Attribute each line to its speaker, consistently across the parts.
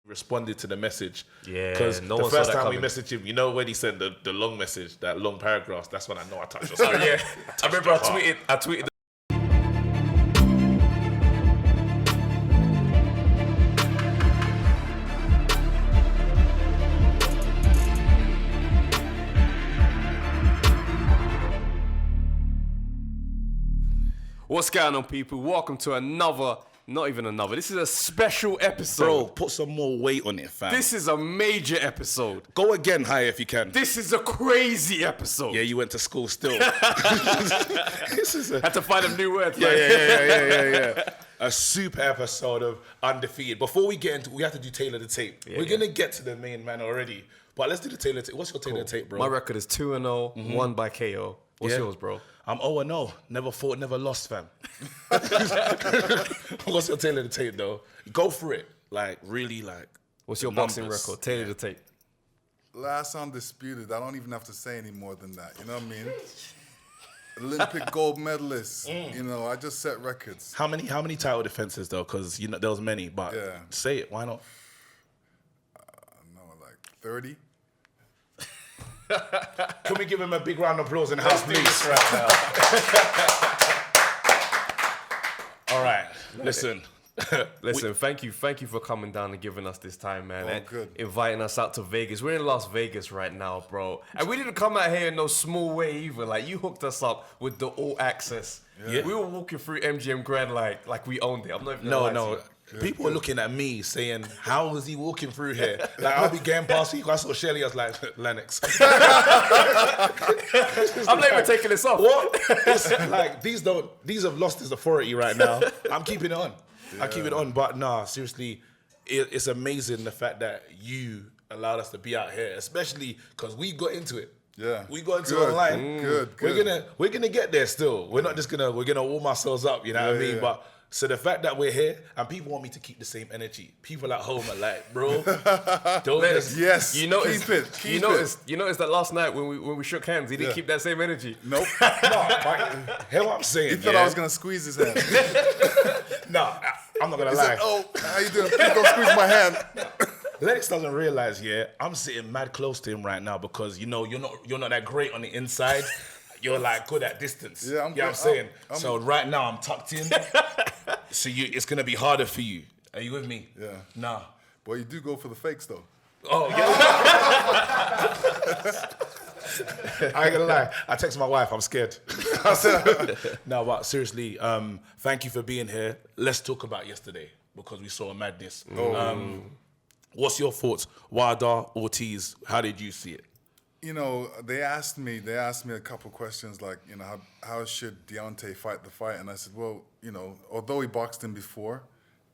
Speaker 1: responded to the message.
Speaker 2: Yeah,
Speaker 1: because
Speaker 2: no
Speaker 1: the
Speaker 2: one saw
Speaker 1: first
Speaker 2: that
Speaker 1: time we
Speaker 2: coming.
Speaker 1: messaged him, you know, when he sent the long message, that long paragraph, that's when I know I touched your
Speaker 2: Oh
Speaker 1: spirit.
Speaker 2: yeah, I remember I tweeted. What's going on, people? Welcome to not even another. This is a special episode.
Speaker 1: Bro, put some more weight on it, fam.
Speaker 2: This is a major episode.
Speaker 1: Go again higher if you can.
Speaker 2: This is a crazy episode.
Speaker 1: Yeah, you went to school still. This is
Speaker 2: Had to find a new word.
Speaker 1: yeah. A super episode of Undefeated. Before we get into, we have to do Taylor the Tape. We're gonna get to the main man already, but let's do the Taylor Tape. What's your Taylor Tape, bro?
Speaker 2: My record is 2-0, won by KO. What's yours, bro?
Speaker 1: I'm 0-0. Never fought, never lost, fam. What's your Taylor the Tape, though? Go for it. Like, really, like.
Speaker 2: What's your boxing record? Taylor the Tape.
Speaker 3: Last Undisputed. I don't even have to say any more than that. You know what I mean? Olympic gold medalist. You know, I just set records.
Speaker 1: How many title defenses, though? Because, you know, there was many, but say it. Why not?
Speaker 3: No, like 30.
Speaker 1: Can we give him a big round of applause in the house, please? Right now. All right, listen.
Speaker 2: Thank you for coming down and giving us this time, man, and
Speaker 3: good.
Speaker 2: inviting us out to Vegas. We're in Las Vegas right now, bro, and we didn't come out here in no small way either. Like, you hooked us up with the all access.
Speaker 1: Yeah.
Speaker 2: We were walking through MGM Grand like we owned it. I'm not even gonna lie to
Speaker 1: No.
Speaker 2: you.
Speaker 1: People were looking at me saying, how is he walking through here? Like, I'll be getting past you. I saw Shelly, I was like, Lennox.
Speaker 2: I'm not even taking this off.
Speaker 1: What? It's like, these have lost his authority right now. I'm keeping it on. I keep it on. But nah, seriously, it's amazing the fact that you allowed us to be out here, especially because we got into it.
Speaker 3: Yeah.
Speaker 1: We got into it online.
Speaker 3: Good.
Speaker 1: We're gonna get there still. We're not just gonna warm ourselves up, you know what I mean?
Speaker 3: Yeah.
Speaker 1: But so the fact that we're here and people want me to keep the same energy. People at home are like, bro, don't just,
Speaker 3: Yes.
Speaker 2: You noticed,
Speaker 3: Keep it.
Speaker 2: you noticed that last night when we shook hands, he didn't keep that same energy.
Speaker 3: Nope.
Speaker 1: hear what I'm saying.
Speaker 3: He thought I was going to squeeze his hand.
Speaker 1: No, I'm not gonna
Speaker 3: He
Speaker 1: lie.
Speaker 3: said, oh, how you doing? Please don't squeeze my hand.
Speaker 1: Lennox doesn't realize, I'm sitting mad close to him right now because you're not that great on the inside. You're like good at distance.
Speaker 3: Yeah, I'm
Speaker 1: you know what I'm saying? So right now I'm tucked in. So it's gonna be harder for you. Are you with me?
Speaker 3: Yeah.
Speaker 1: Nah.
Speaker 3: Boy, you do go for the fakes, though.
Speaker 1: Oh yeah. I ain't gonna lie. I text my wife. I'm scared. No, but seriously, thank you for being here. Let's talk about yesterday because we saw a madness. What's your thoughts, Wilder, Ortiz? How did you see it?
Speaker 3: You know, they asked me a couple questions like, you know, how should Deontay fight the fight? And I said, well, you know, although he boxed him before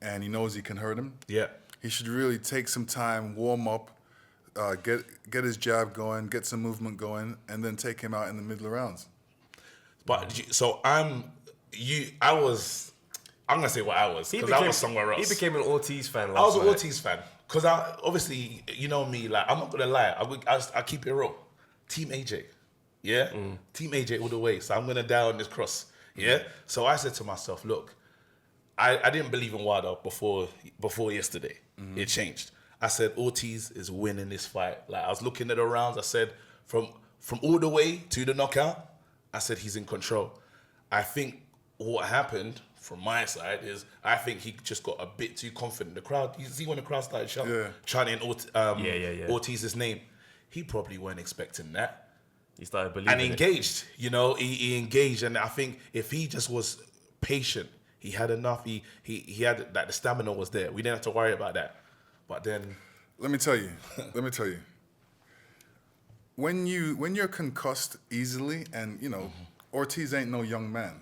Speaker 3: and he knows he can hurt him, he should really take some time, warm up, get his jab going, get some movement going, and then take him out in the middle of rounds.
Speaker 1: But so I'm gonna say what I was because I was somewhere else.
Speaker 2: He became an Ortiz fan last
Speaker 1: I was
Speaker 2: night.
Speaker 1: an Ortiz fan. Because obviously, you know me, like, I'm not going to lie. I keep it real. Team AJ. Yeah? Team AJ all the way. So I'm going to die on this cross. Yeah? So I said to myself, look, I didn't believe in Wilder before yesterday. It changed. I said, Ortiz is winning this fight. Like, I was looking at the rounds. I said, from all the way to the knockout, I said he's in control. I think what happened from my side is I think he just got a bit too confident. The crowd, you see when the crowd started chanting Ortiz's name, he probably weren't expecting that.
Speaker 2: He started believing
Speaker 1: and engaged, you know, he engaged. And I think if he just was patient, he had enough, he had that the stamina was there. We didn't have to worry about that. But then...
Speaker 3: Let me tell you. When you're concussed easily, and, you know, Ortiz ain't no young man.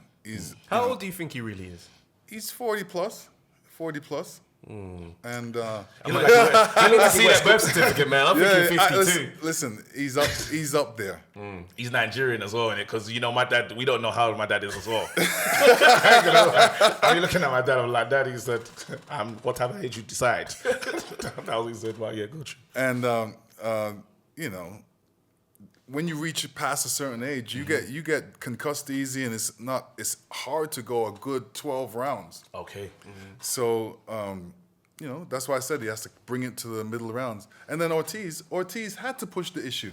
Speaker 2: How old do you think he really is?
Speaker 3: He's 40 plus. And
Speaker 2: you need to see that birth certificate, man. I'm thinking 52.
Speaker 3: Listen, he's up there.
Speaker 1: He's Nigerian as well, innit? Because, you know, my dad, we don't know how my dad is as well. I'm looking at my dad, I'm like, Dad, he said, what time of age you decide? That was what he said, well, yeah, good.
Speaker 3: And, you know, when you reach past a certain age, you get concussed easy, and it's hard to go a good 12 rounds.
Speaker 1: Okay.
Speaker 3: So you know, that's why I said he has to bring it to the middle rounds. And then Ortiz had to push the issue.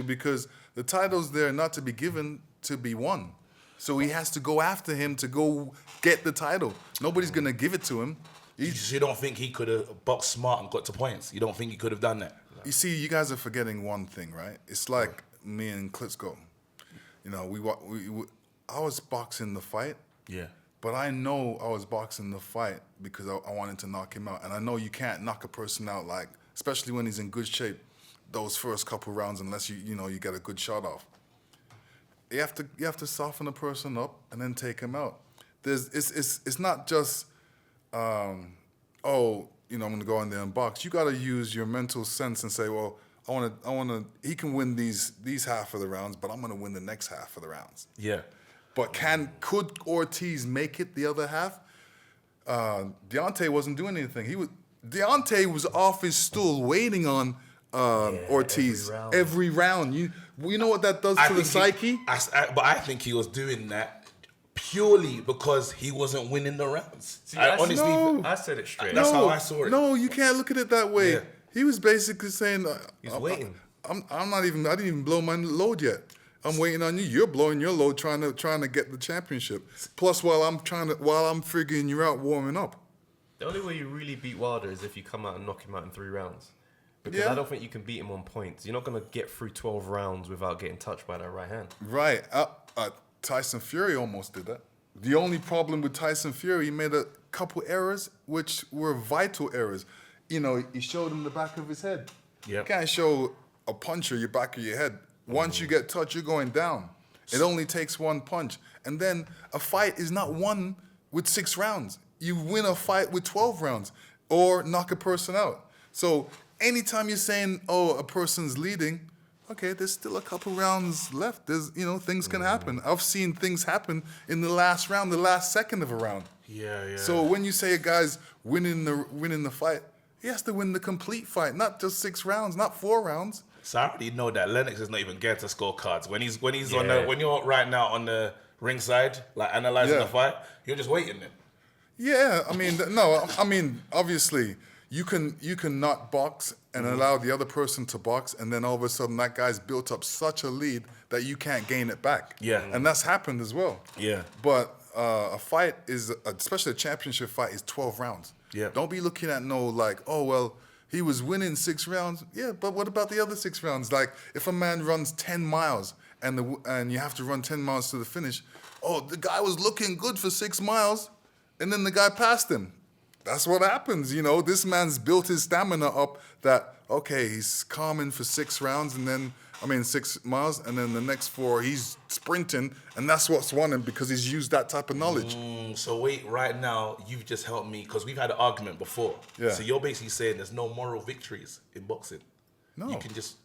Speaker 3: Because the title's there not to be given, to be won. So he has to go after him to go get the title. Nobody's going to give it to him.
Speaker 1: You don't think he could have boxed smart and got to points? You don't think he could have done that?
Speaker 3: You see, you guys are forgetting one thing, right? It's like me and Klitschko. You know, I was boxing the fight.
Speaker 1: Yeah.
Speaker 3: But I know I was boxing the fight because I wanted to knock him out. And I know you can't knock a person out, like, especially when he's in good shape, those first couple rounds, unless you get a good shot off. You have to soften a person up and then take him out. It's not just I'm gonna go in there and box. You gotta use your mental sense and say, well, I wanna he can win these half of the rounds, but I'm gonna win the next half of the rounds.
Speaker 1: Yeah.
Speaker 3: But could Ortiz make it the other half? Deontay wasn't doing anything. Deontay was off his stool waiting on Ortiz every round. You know what that does to the psyche?
Speaker 1: But I think he was doing that purely because he wasn't winning the rounds.
Speaker 2: See,
Speaker 1: I
Speaker 2: said it straight.
Speaker 1: That's how I saw it.
Speaker 3: No, you can't look at it that way.
Speaker 1: Yeah.
Speaker 3: He was basically saying,
Speaker 2: He's waiting.
Speaker 3: I didn't even blow my load yet. I'm waiting on you. You're blowing your load trying to get the championship. Plus, while I'm figuring you out, warming up.
Speaker 2: The only way you really beat Wilder is if you come out and knock him out in 3 rounds. Because I don't think you can beat him on points. You're not going to get through 12 rounds without getting touched by that right hand. Right.
Speaker 3: Tyson Fury almost did that. The only problem with Tyson Fury, he made a couple errors, which were vital errors. You know, he showed him the back of his head. Yep. You can't show a puncher your back of your head. Once you get touched, you're going down. It only takes one punch. And then a fight is not won with 6 rounds. You win a fight with 12 rounds or knock a person out. So anytime you're saying, a person's leading, okay, there's still a couple rounds left. There's, things can happen. I've seen things happen in the last round, the last second of a round.
Speaker 1: Yeah.
Speaker 3: So when you say a guy's winning the fight, he has to win the complete fight, not just 6 rounds, not 4 rounds.
Speaker 1: So I already know that Lennox is not even getting to scorecards. When you're right now on the ringside, like analyzing the fight, you're just waiting then.
Speaker 3: Yeah, obviously you can not box and allow the other person to box, and then all of a sudden that guy's built up such a lead that you can't gain it back.
Speaker 1: Yeah.
Speaker 3: And that's happened as well.
Speaker 1: Yeah.
Speaker 3: But a fight especially a championship fight, is 12 rounds.
Speaker 1: Yeah.
Speaker 3: Don't be looking at he was winning 6 rounds. Yeah, but what about the other 6 rounds? Like, if a man runs 10 miles and you have to run 10 miles to the finish, the guy was looking good for 6 miles, and then the guy passed him. That's what happens, This man's built his stamina up that, okay, he's calming for 6 rounds, 6 miles, and then the next 4, he's sprinting, and that's what's won him because he's used that type of knowledge.
Speaker 1: So wait, right now, you've just helped me, because we've had an argument before.
Speaker 3: Yeah.
Speaker 1: So you're basically saying there's no moral victories in boxing.
Speaker 3: No.
Speaker 1: You can just...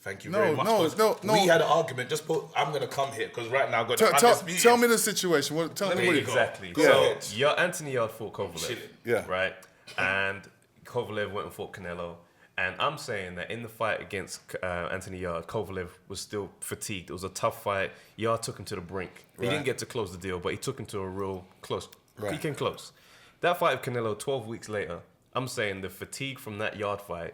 Speaker 1: Thank you very much.
Speaker 3: No.
Speaker 1: We had an argument. I'm going to come here, because right now I've got
Speaker 3: tell me the situation. Tell me what you
Speaker 2: exactly.
Speaker 3: Go.
Speaker 2: So, Anthony Yarde fought Kovalev.
Speaker 3: Yeah.
Speaker 2: Right? And Kovalev went and fought Canelo. And I'm saying that in the fight against Anthony Yarde, Kovalev was still fatigued. It was a tough fight. Yarde took him to the brink. He didn't get to close the deal, but he took him to a real close.
Speaker 3: Right.
Speaker 2: He came close. That fight with Canelo 12 weeks later, I'm saying the fatigue from that Yarde fight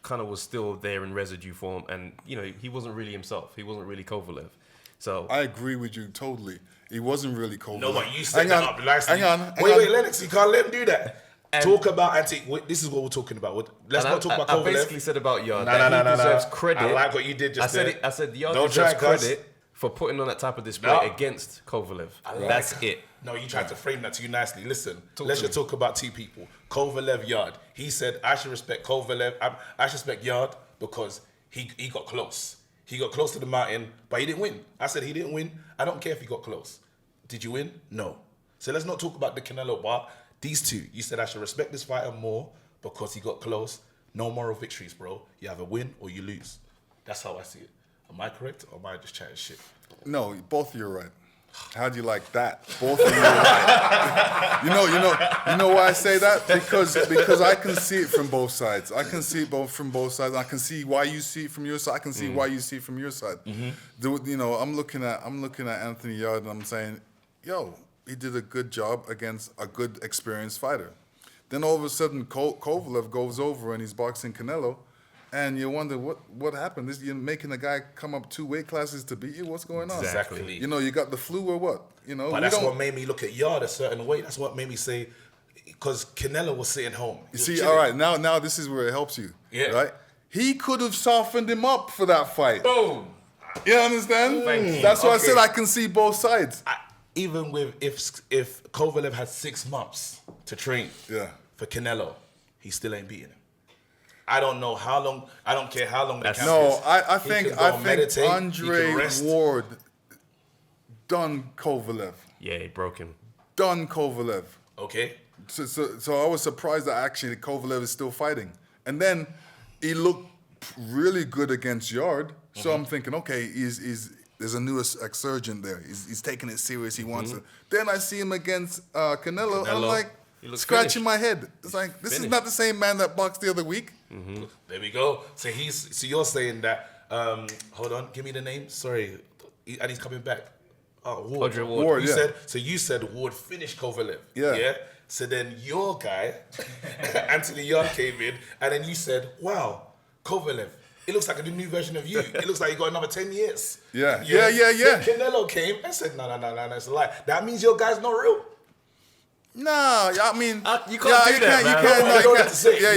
Speaker 2: kind of was still there in residue form, and he wasn't really himself. He wasn't really Kovalev. So
Speaker 3: I agree with you totally. He wasn't really Kovalev.
Speaker 1: No, but you set that up nicely.
Speaker 3: Hang on.
Speaker 1: Wait, Lennox, you can't let him do that. Talk about this is what we're talking about. Let's not talk about Kovalev.
Speaker 2: I basically said about Yarde that he deserves credit.
Speaker 1: I like what you did just there.
Speaker 2: I said Yarde deserves credit for putting on that type of display against Kovalev. That's it.
Speaker 1: No, you tried to frame that too nicely. Listen, let's just talk about 2 people. Kovalev, Yarde. He said, I should respect Kovalev. I should respect Yarde because he got close. He got close to the mountain, but he didn't win. I said he didn't win. I don't care if he got close. Did you win? No. So let's not talk about the Canelo bar. These 2, you said I should respect this fighter more because he got close. No moral victories, bro. You either win or you lose. That's how I see it. Am I correct or am I just chatting shit?
Speaker 3: No, both of you are right. How do you like that? Both of you are right. You know why I say that? Because I can see it from both sides. I can see it from both sides. I can see why you see it from your side. I can see why you see it from your side. I'm looking at Anthony Yarde and I'm saying, he did a good job against a good experienced fighter. Then all of a sudden, Kovalev goes over and he's boxing Canelo. And you wonder what happened. You're making a guy come up 2 weight classes to beat you? What's going on?
Speaker 1: Exactly.
Speaker 3: You know, you got the flu or what? You know,
Speaker 1: but that's what made me look at Yard a certain way. That's what made me say, because Canelo was sitting home.
Speaker 3: You see, all right, now this is where it helps you.
Speaker 1: Yeah.
Speaker 3: Right? He could have softened him up for that fight.
Speaker 2: Boom.
Speaker 3: You understand?
Speaker 2: Thank you.
Speaker 3: That's why I said I can see both sides.
Speaker 1: Even with if Kovalev had 6 months to train for Canelo, he still ain't beating him. I don't know how long. I don't care how long the camp is.
Speaker 3: No, I think
Speaker 1: meditate,
Speaker 3: Andre Ward done Kovalev.
Speaker 2: Yeah, he broke him.
Speaker 3: Done Kovalev.
Speaker 1: Okay.
Speaker 3: So I was surprised that actually Kovalev is still fighting. And then he looked really good against Yard. So I'm thinking, okay, there's a new exurgent there. He's taking it serious. He wants to. Then I see him against Canelo. And I'm like, scratching my head. It's like, this is not the same man that boxed the other week.
Speaker 1: There we go. So you're saying that, hold on, give me the name. Sorry. And he's coming back. Oh, Ward.
Speaker 2: Ward,
Speaker 1: You said Ward finished Kovalev.
Speaker 3: Yeah.
Speaker 1: Yeah. So then your guy, Anthony Yard, came in, and then you said, wow, Kovalev, it looks like a new version of you. It looks like you got another 10 years.
Speaker 3: Yeah.
Speaker 1: Then Canelo came and said, no, it's a lie. That means your guy's not real.
Speaker 3: No, I mean,
Speaker 2: you can't do that, man.
Speaker 3: You can't say that.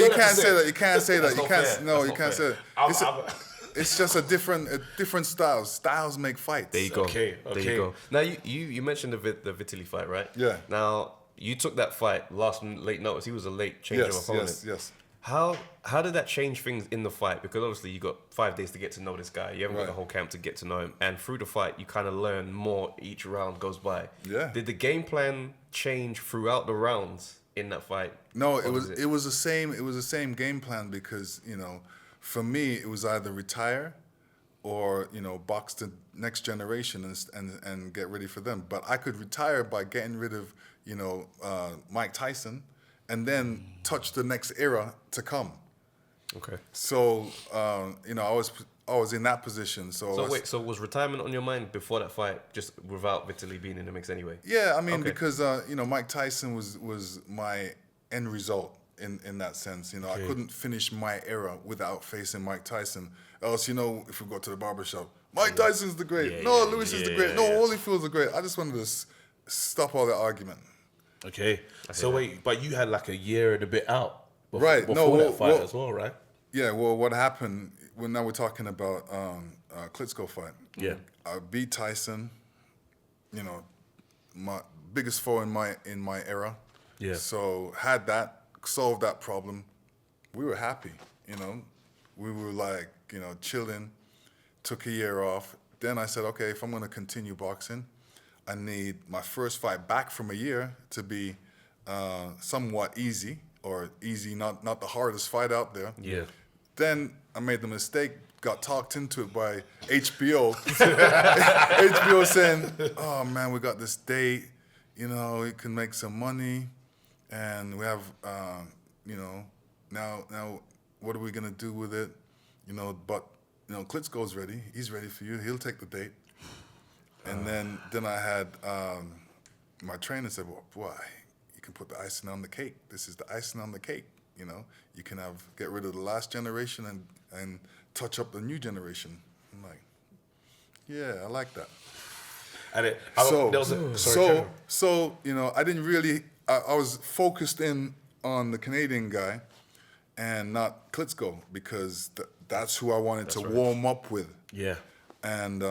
Speaker 3: You can't say that.
Speaker 1: That's
Speaker 3: You
Speaker 1: not
Speaker 3: can't.
Speaker 1: fair.
Speaker 3: No,
Speaker 1: That's
Speaker 3: you
Speaker 1: not
Speaker 3: can't say
Speaker 1: fair.
Speaker 3: that. It's just a different styles. Styles make fights.
Speaker 2: There you go.
Speaker 1: Okay.
Speaker 2: There you go. Now you mentioned the Vitali fight, right?
Speaker 3: Yeah.
Speaker 2: Now you took that fight late notice. He was a late change of opponent.
Speaker 3: Yes.
Speaker 2: How did that change things in the fight? Because obviously you got 5 days to get to know this guy. You haven't got the whole camp to get to know him. And through the fight, you kind of learn more each round goes by.
Speaker 3: Yeah.
Speaker 2: Did the game plan change throughout the rounds in that fight?
Speaker 3: No, it was the same. It was the same game plan because for me it was either retire or box the next generation and get ready for them. But I could retire by getting rid of Mike Tyson, and then touch the next era to come.
Speaker 2: Okay.
Speaker 3: So I was in that position. So
Speaker 2: was retirement on your mind before that fight, just without Vitali being in the mix anyway?
Speaker 3: Yeah, I mean because Mike Tyson was my end result in that sense. I couldn't finish my era without facing Mike Tyson. Else, if we go to the barbershop, Mike Tyson's the great. Lewis is the great. No, Holyfield's the great. I just wanted to stop all that argument.
Speaker 1: Okay. So wait, but you had like a year and a bit out
Speaker 3: before
Speaker 1: that fight as well, right?
Speaker 3: Yeah, well, what happened, now we're talking about Klitschko fight.
Speaker 1: Yeah.
Speaker 3: I beat Tyson, my biggest foe in my era.
Speaker 1: Yeah.
Speaker 3: So had that, solved that problem. We were happy, We were like, chilling, took a year off. Then I said, okay, if I'm going to continue boxing, I need my first fight back from a year to be somewhat easy, or easy, not the hardest fight out there.
Speaker 1: Yeah.
Speaker 3: Then I made the mistake, got talked into it by HBO. HBO saying, oh man, we got this date, we can make some money, and we have, now what are we gonna do with it? But Klitschko's ready. He's ready for you. He'll take the date. And then I had my trainer said, well, boy, you can put the icing on the cake. This is the icing on the cake. You can get rid of the last generation and touch up the new generation. I'm like, yeah, I like that. So I didn't really. I was focused in on the Canadian guy, and not Klitschko, because that's who I wanted to warm up with.
Speaker 1: Yeah.
Speaker 3: And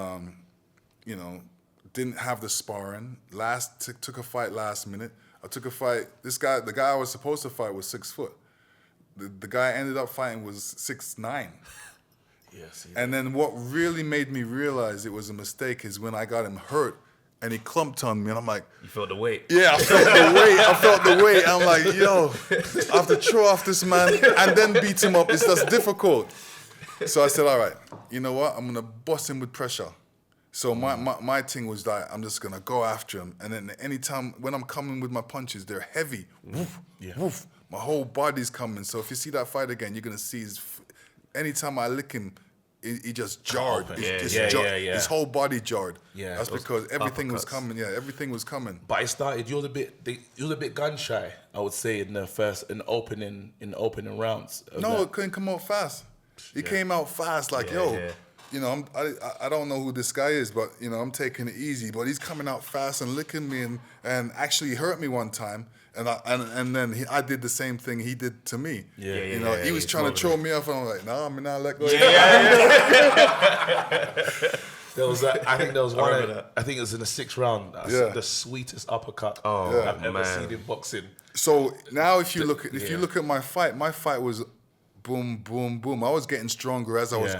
Speaker 3: didn't have the sparring. Took a fight last minute. I took a fight. The guy I was supposed to fight was 6 foot. The guy I ended up fighting was 6'9".
Speaker 1: Yes.
Speaker 3: And then what really made me realize it was a mistake is when I got him hurt and he clumped on me, and I'm like,
Speaker 2: you felt the weight.
Speaker 3: Yeah, I felt the weight. I'm like, yo, I have to throw off this man and then beat him up. It's just difficult. So I said, all right, you know what? I'm gonna bust him with pressure. So my thing was that I'm just gonna go after him, and then anytime when I'm coming with my punches, they're heavy. Woof, woof. My whole body's coming. So if you see that fight again, you're gonna see anytime I lick him, he just jarred.
Speaker 1: Yeah.
Speaker 3: His whole body jarred.
Speaker 1: Yeah,
Speaker 3: that's because everything was coming. Yeah, everything was coming.
Speaker 1: But it started. You was a bit gun shy, I would say, in the opening rounds.
Speaker 3: No, it couldn't come out fast. He came out fast, like you know, I don't know who this guy is, but you know, I'm taking it easy. But he's coming out fast and licking me and actually hurt me one time. And then I did the same thing he did to me. You know, he was trying to throw me off, and I'm like, nah, I'm not let go.
Speaker 1: There was, I think there was one. I think it was in the 6th round. The sweetest uppercut I've ever seen in boxing.
Speaker 3: So now, if you look at my fight was boom, boom, boom. I was getting stronger as I was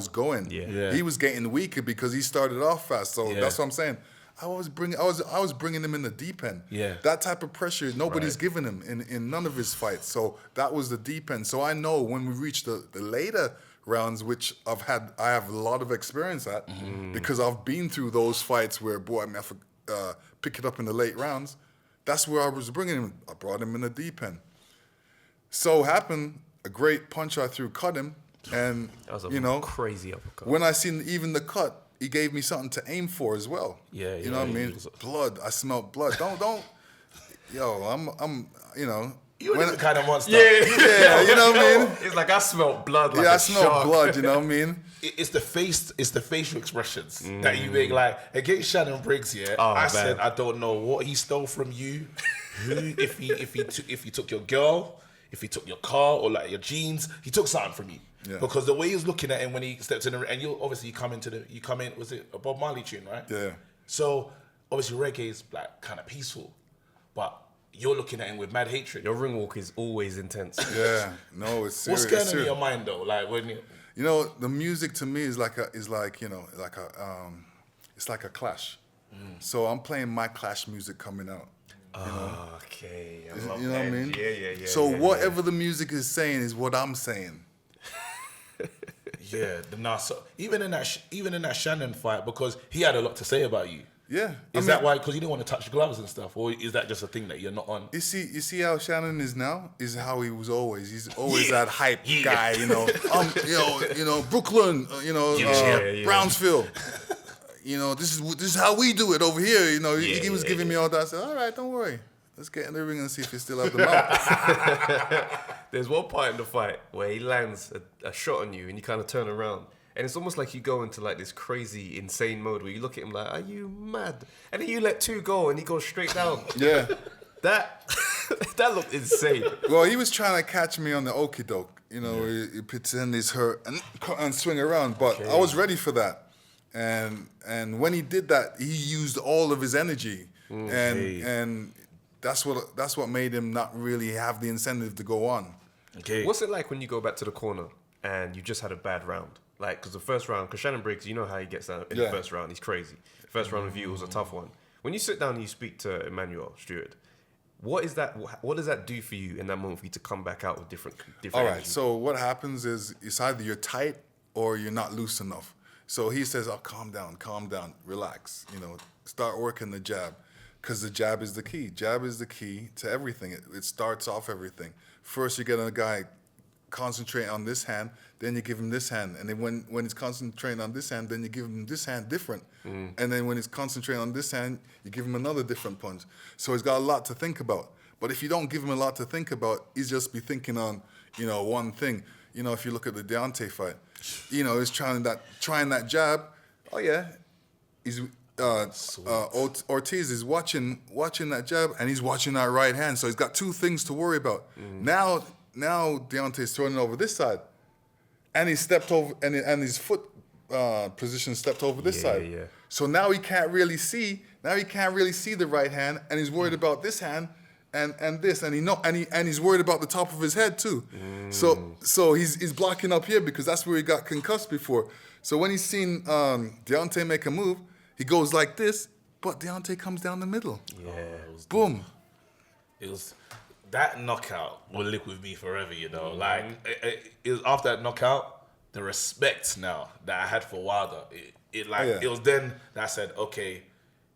Speaker 3: going. He was getting weaker because he started off fast. So that's what I'm saying. I was bringing him in the deep end. That type of pressure nobody's given him in none of his fights. So that was the deep end. So I know when we reach the later rounds, which I have a lot of experience at, because I've been through those fights where I have to pick it up in the late rounds. That's where I was bringing him. I brought him in the deep end. So happened a great punch I threw cut him, and
Speaker 2: that was a crazy uppercut.
Speaker 3: When I seen even the cut, he gave me something to aim for as well. You know what I mean? Blood. I smelled blood. Don't. Yo, I'm. You know.
Speaker 1: You were the kind of monster.
Speaker 3: Yeah. You know what I mean?
Speaker 2: It's like I smelled blood. Like
Speaker 3: I smelled blood. You know what I mean?
Speaker 1: It's the facial expressions that you make. Like against Shannon Briggs, I said I don't know what he stole from you. If he took your girl, if he took your car or like your jeans, he took something from you. Because the way he was looking at him when he stepped in the ring, and you come in, was it a Bob Marley tune, right?
Speaker 3: Yeah.
Speaker 1: So obviously reggae is like kind of peaceful, but you're looking at him with mad hatred.
Speaker 2: Your ring walk is always intense.
Speaker 3: Yeah, no, it's serious.
Speaker 1: What's going on in your mind though? Like when
Speaker 3: you know, the music to me is like it's like a clash. So I'm playing my clash music coming out.
Speaker 2: Okay.
Speaker 3: You know what I mean?
Speaker 2: Yeah.
Speaker 3: So whatever the music is saying is what I'm saying.
Speaker 1: Even in that Shannon fight, because he had a lot to say about you.
Speaker 3: Yeah.
Speaker 1: Is that why? Because you didn't want to touch gloves and stuff, or is that just a thing that you're not on?
Speaker 3: You see how Shannon is now is how he was always. He's always that hype guy, you know. Brooklyn, Brownsville. You know, this is how we do it over here. You know, he was giving me all that. I said, all right, don't worry. Let's get in the ring and see if you still have the mouth.
Speaker 2: There's one part in the fight where he lands a shot on you and you kind of turn around. And it's almost like you go into like this crazy, insane mode where you look at him like, are you mad? And then you let 2 go and he goes straight down.
Speaker 3: Yeah.
Speaker 2: That looked insane.
Speaker 3: Well, he was trying to catch me on the okie doke. You know, he pretend he's hurt and swing around. But I was ready for that. And when he did that, he used all of his energy. And that's what made him not really have the incentive to go on.
Speaker 1: Okay.
Speaker 2: What's it like when you go back to the corner and you just had a bad round? Like, because the first round, because Shannon Briggs, you know how he gets down in the first round. He's crazy. First round of you was a tough one. When you sit down and you speak to Emmanuel Stewart, what does that do for you in that moment for you to come back out with different
Speaker 3: All right,
Speaker 2: energy?
Speaker 3: so what happens is it's either you're tight or you're not loose enough. So he says, oh, calm down, relax. You know, start working the jab. Because the jab is the key. Jab is the key to everything. It starts off everything. First, you get a guy concentrate on this hand, then you give him this hand. And then when he's concentrating on this hand, then you give him this hand different. And then when he's concentrating on this hand, you give him another different punch. So he's got a lot to think about. But if you don't give him a lot to think about, he's just be thinking on, you know, one thing. You know, if you look at the Deontay fight, you know, he's trying that jab. Oh, yeah. He's... Ortiz is watching that jab, and he's watching that right hand. So he's got 2 things to worry about. Now Deontay's throwing it over this side, and he stepped over, and his foot position stepped over this side.
Speaker 2: Yeah.
Speaker 3: So now he can't really see. Now he can't really see the right hand, and he's worried about this hand and this, and he's worried about the top of his head too. So he's blocking up here because that's where he got concussed before. So when he's seen Deontay make a move, he goes like this, but Deontay comes down the middle.
Speaker 2: Yeah.
Speaker 3: Boom.
Speaker 1: It was that knockout will live with me forever, you know. Like it was after that knockout, the respect now that I had for Wilder, it was then that I said, okay,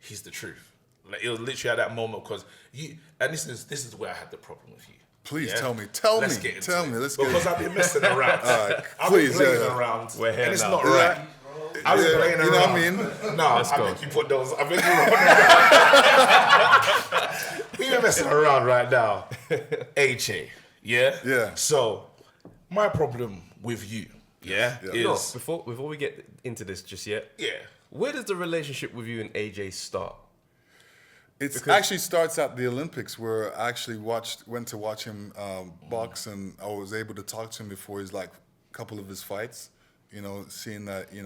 Speaker 1: he's the truth. Like, it was literally at that moment because you. And this is where I had the problem with you.
Speaker 3: Please
Speaker 1: Yeah?
Speaker 3: tell me.
Speaker 1: Let's
Speaker 3: Tell
Speaker 1: get into
Speaker 3: me.
Speaker 1: it.
Speaker 3: Let's get
Speaker 1: Because
Speaker 3: it.
Speaker 1: I've been messing around. I've
Speaker 3: please,
Speaker 1: been playing
Speaker 3: yeah.
Speaker 1: around.
Speaker 2: We're here
Speaker 1: and it's
Speaker 2: now.
Speaker 1: not right. I've been playing
Speaker 3: You know
Speaker 1: around.
Speaker 3: what I mean?
Speaker 1: No, I
Speaker 2: go.
Speaker 1: think you put those. I think you We've been messing around right now. AJ, yeah?
Speaker 3: Yeah.
Speaker 1: So, my problem with you, is...
Speaker 2: No, before we get into this just yet, where does the relationship with you and AJ start?
Speaker 3: It actually starts at the Olympics, where I actually went to watch him box, and I was able to talk to him before his a couple of his fights. You know, seeing that he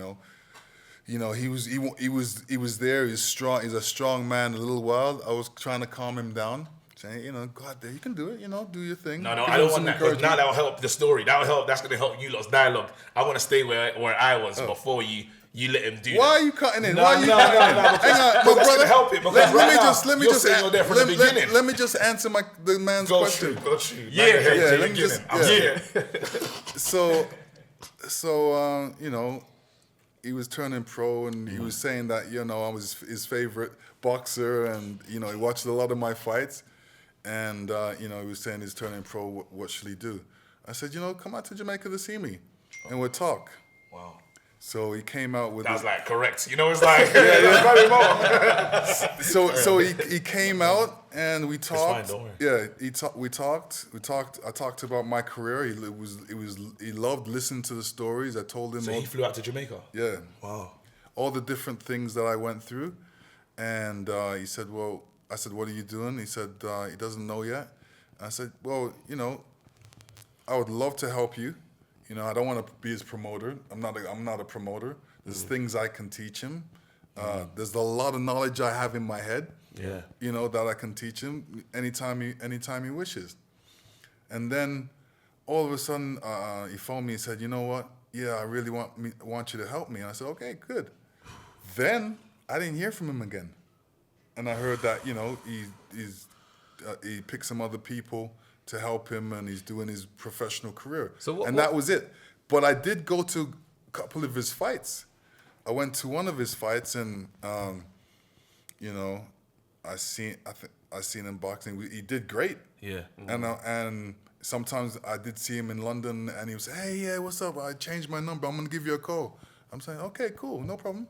Speaker 3: was there. He's strong. He's a strong man. A little wild. I was trying to calm him down, saying, God, you can do it. Do your thing.
Speaker 1: No, I don't want that. Because now that'll help the story. That'll help. That's going to help you lot's dialogue. I want to stay where I was before you let him do that.
Speaker 3: Why are you cutting in?
Speaker 1: No,
Speaker 3: Why are you cutting in? Hang on,
Speaker 1: because that's going to help it. Because
Speaker 3: let
Speaker 1: right
Speaker 3: me
Speaker 1: now,
Speaker 3: just
Speaker 1: you're saying you're there from the beginning.
Speaker 3: Let me just answer the man's question.
Speaker 1: Go shoot.
Speaker 3: Let me
Speaker 1: I'm
Speaker 3: just.
Speaker 1: here.
Speaker 3: So he was turning pro, and he was saying that I was his favorite boxer, and he watched a lot of my fights, and he was saying he's turning pro. What should he do? I said, come out to Jamaica to see me, and we'll talk.
Speaker 1: Wow.
Speaker 3: So he came out with.
Speaker 1: That was correct. It's like very more.
Speaker 3: So he came out and we talked.
Speaker 1: It's fine, don't
Speaker 3: worry. Yeah, we talked. I talked about my career. He loved listening to the stories. I told him.
Speaker 1: So he flew out to Jamaica.
Speaker 3: Yeah.
Speaker 1: Wow.
Speaker 3: All the different things that I went through, and he said, "Well," I said, "What are you doing?" He said, "He doesn't know yet." I said, "Well, I would love to help you. I don't want to be his promoter. I'm not a promoter. There's things I can teach him. There's a lot of knowledge I have in my head.
Speaker 1: Yeah.
Speaker 3: That I can teach him anytime he wishes." And then all of a sudden he phoned me and said, "You know what? Yeah, I really want you to help me." And I said, "Okay, good." Then I didn't hear from him again, and I heard that he picked some other people to help him, and he's doing his professional career. That was it. But I did go to a couple of his fights. I went to one of his fights, and I seen him boxing. He did great.
Speaker 1: Yeah.
Speaker 3: And sometimes I did see him in London, and he would say, "Hey, yeah, what's up? I changed my number. I'm gonna give you a call." I'm saying, "Okay, cool, no problem,"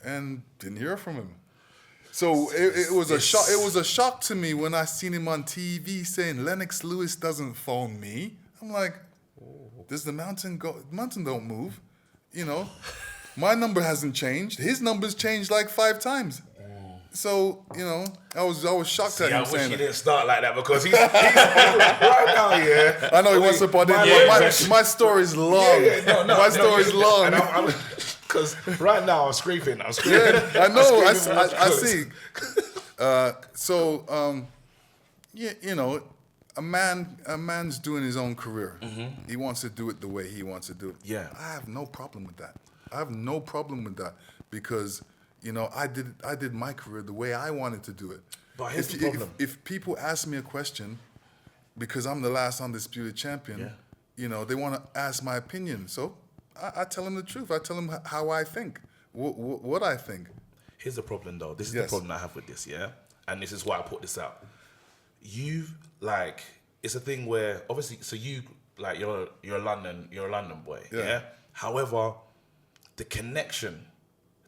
Speaker 3: and didn't hear from him. So it was a shock. It was a shock to me when I seen him on TV saying Lennox Lewis doesn't phone me. I'm like, does the mountain go? Mountain don't move, My number hasn't changed. His number's changed like 5 times. So I was shocked at him
Speaker 1: I wish
Speaker 3: saying
Speaker 1: he
Speaker 3: that.
Speaker 1: didn't start like that because he's right now. Yeah.
Speaker 3: I know he wants to body, but my story's long. My story's long.
Speaker 1: Because right now I'm scraping.
Speaker 3: Yeah, I know. I see. A man's doing his own career. He wants to do it the way he wants to do it.
Speaker 1: Yeah.
Speaker 3: I have no problem with that. Because I did my career the way I wanted to do it.
Speaker 1: But here's the problem.
Speaker 3: If people ask me a question, because I'm the last undisputed champion, they want to ask my opinion. So I tell them the truth. I tell them how I think, what I think.
Speaker 1: Here's the problem, though. This is the problem I have with this, and this is why I put this out. It's a thing where obviously, so you're a London boy, yeah. However, the connection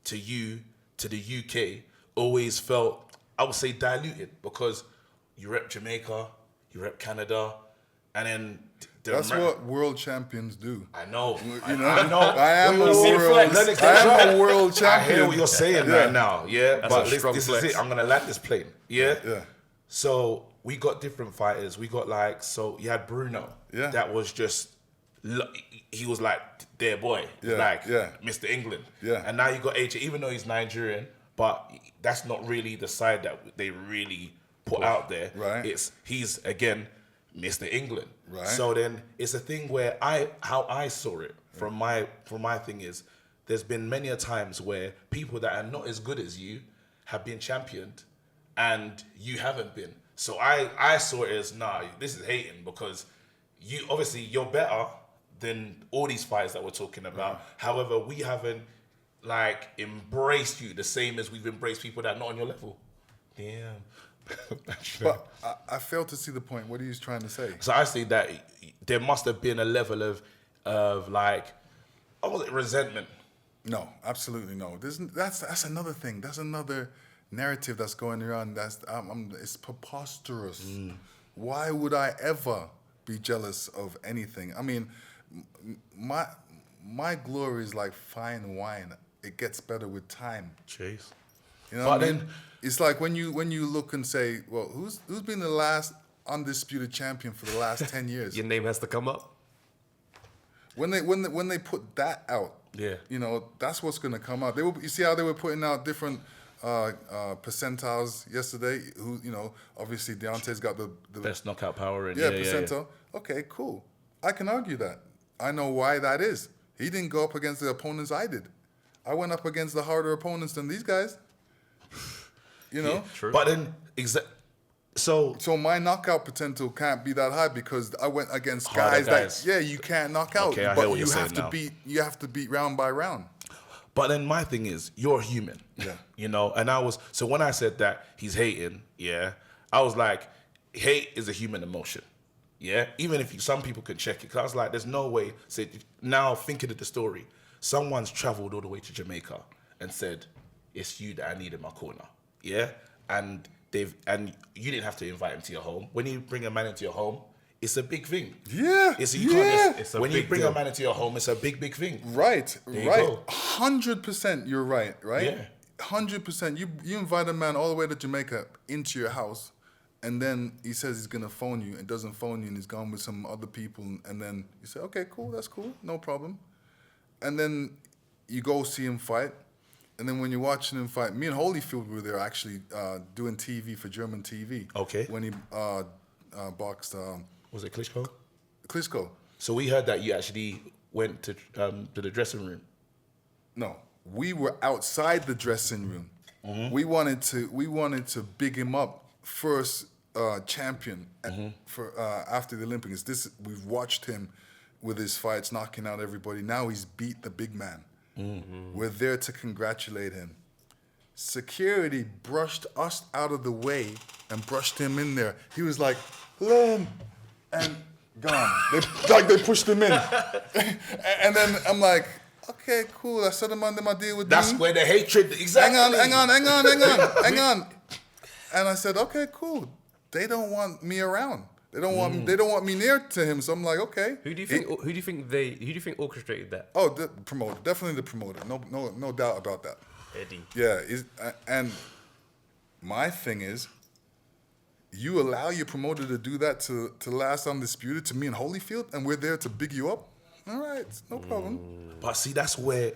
Speaker 1: to you to the UK always felt, I would say, diluted because you rep Jamaica, you rep Canada, and then
Speaker 3: that's what world champions do.
Speaker 1: I know. I know.
Speaker 3: I am a world champion.
Speaker 1: I hear what you're saying right now. Yeah,
Speaker 2: that's
Speaker 1: but
Speaker 2: this
Speaker 1: is it. I'm gonna land this plane. Yeah.
Speaker 3: Yeah.
Speaker 1: So we got different fighters. We got you had Bruno.
Speaker 3: Yeah.
Speaker 1: That was just, he was like their boy.
Speaker 3: Yeah.
Speaker 1: Mr. England.
Speaker 3: Yeah.
Speaker 1: And now you got AJ, even though he's Nigerian, but that's not really the side that they really put out there.
Speaker 3: Right.
Speaker 1: He's again Mr. England.
Speaker 3: Right.
Speaker 1: So then it's a thing where how I saw it from my thing is, there's been many a times where people that are not as good as you have been championed and you haven't been. So I saw it as, this is hating because you're better than all these fighters that we're talking about.
Speaker 3: Right.
Speaker 1: However, we haven't embraced you the same as we've embraced people that are not on your level. Damn.
Speaker 3: But I failed to see the point. What are you trying to say?
Speaker 1: So I see that there must have been a level of like, almost like resentment.
Speaker 3: No, absolutely no. That's another thing. That's another narrative that's going around. It's preposterous. Why would I ever be jealous of anything? I mean, my glory is like fine wine. It gets better with time.
Speaker 1: Jeez.
Speaker 3: You know what I mean? It's like when you look and say, well, who's been the last undisputed champion for the last 10 years?
Speaker 2: Your name has to come up.
Speaker 3: When they put that out, you know, that's what's going to come out. You see how they were putting out different percentiles yesterday? Who, you know, obviously Deontay's got the
Speaker 1: best knockout power.
Speaker 3: Percentile. Okay, cool. I can argue that. I know why that is. He didn't go up against the opponents I did. I went up against the harder opponents than these guys. You know?
Speaker 1: Yeah, true. But then, so
Speaker 3: my knockout potential can't be that high because I went against guys that you can't knock out.
Speaker 1: Okay, I
Speaker 3: but
Speaker 1: hear what
Speaker 3: you
Speaker 1: you're
Speaker 3: have
Speaker 1: saying
Speaker 3: to
Speaker 1: now.
Speaker 3: you have to beat round by round.
Speaker 1: But then my thing is, you're human.
Speaker 3: Yeah.
Speaker 1: You know, and so when I said that he's hating, I was like, hate is a human emotion. Yeah. Even if some people can check it. Because I was like, there's no way. Now thinking of the story, someone's traveled all the way to Jamaica and said, it's you that I need in my corner. Yeah. And you didn't have to invite him to your home. When you bring a man into your home, it's a big thing.
Speaker 3: Yeah.
Speaker 1: When you bring a man into your home, it's a big, big thing.
Speaker 3: Right.
Speaker 1: There you go.
Speaker 3: 100% you're right.
Speaker 1: Yeah.
Speaker 3: 100%. You invite a man all the way to Jamaica into your house, and then he says he's going to phone you and doesn't phone you, and he's gone with some other people, and then you say, okay, cool, that's cool, no problem. And then you go see him fight. And then when you're watching him fight, me and Holyfield were there actually doing TV for German TV.
Speaker 1: Okay.
Speaker 3: When he boxed...
Speaker 1: was it Klitschko?
Speaker 3: Klitschko.
Speaker 1: So we heard that you actually went to the dressing room.
Speaker 3: No, we were outside the dressing room. Mm-hmm. We wanted to big him up, first champion for after the Olympics. We've watched him with his fights, knocking out everybody. Now he's beat the big man. Mm-hmm. We're there to congratulate him. Security brushed us out of the way and brushed him in there. He was like, Len, and gone. They pushed him in. And then I'm like, okay, cool. I set him under my deal with
Speaker 1: That's
Speaker 3: Dean.
Speaker 1: where the hatred, exactly.
Speaker 3: Hang on. And I said, okay, cool. They don't want me around. They don't want me. They don't want me near to him. So I'm like, okay.
Speaker 2: Who do you think orchestrated that?
Speaker 3: Oh, the promoter, definitely the promoter. No doubt about that.
Speaker 2: Eddie.
Speaker 3: Yeah, and my thing is, you allow your promoter to do that to Last Undisputed, to me and Holyfield, and we're there to big you up. All right, no problem.
Speaker 1: But see, that's where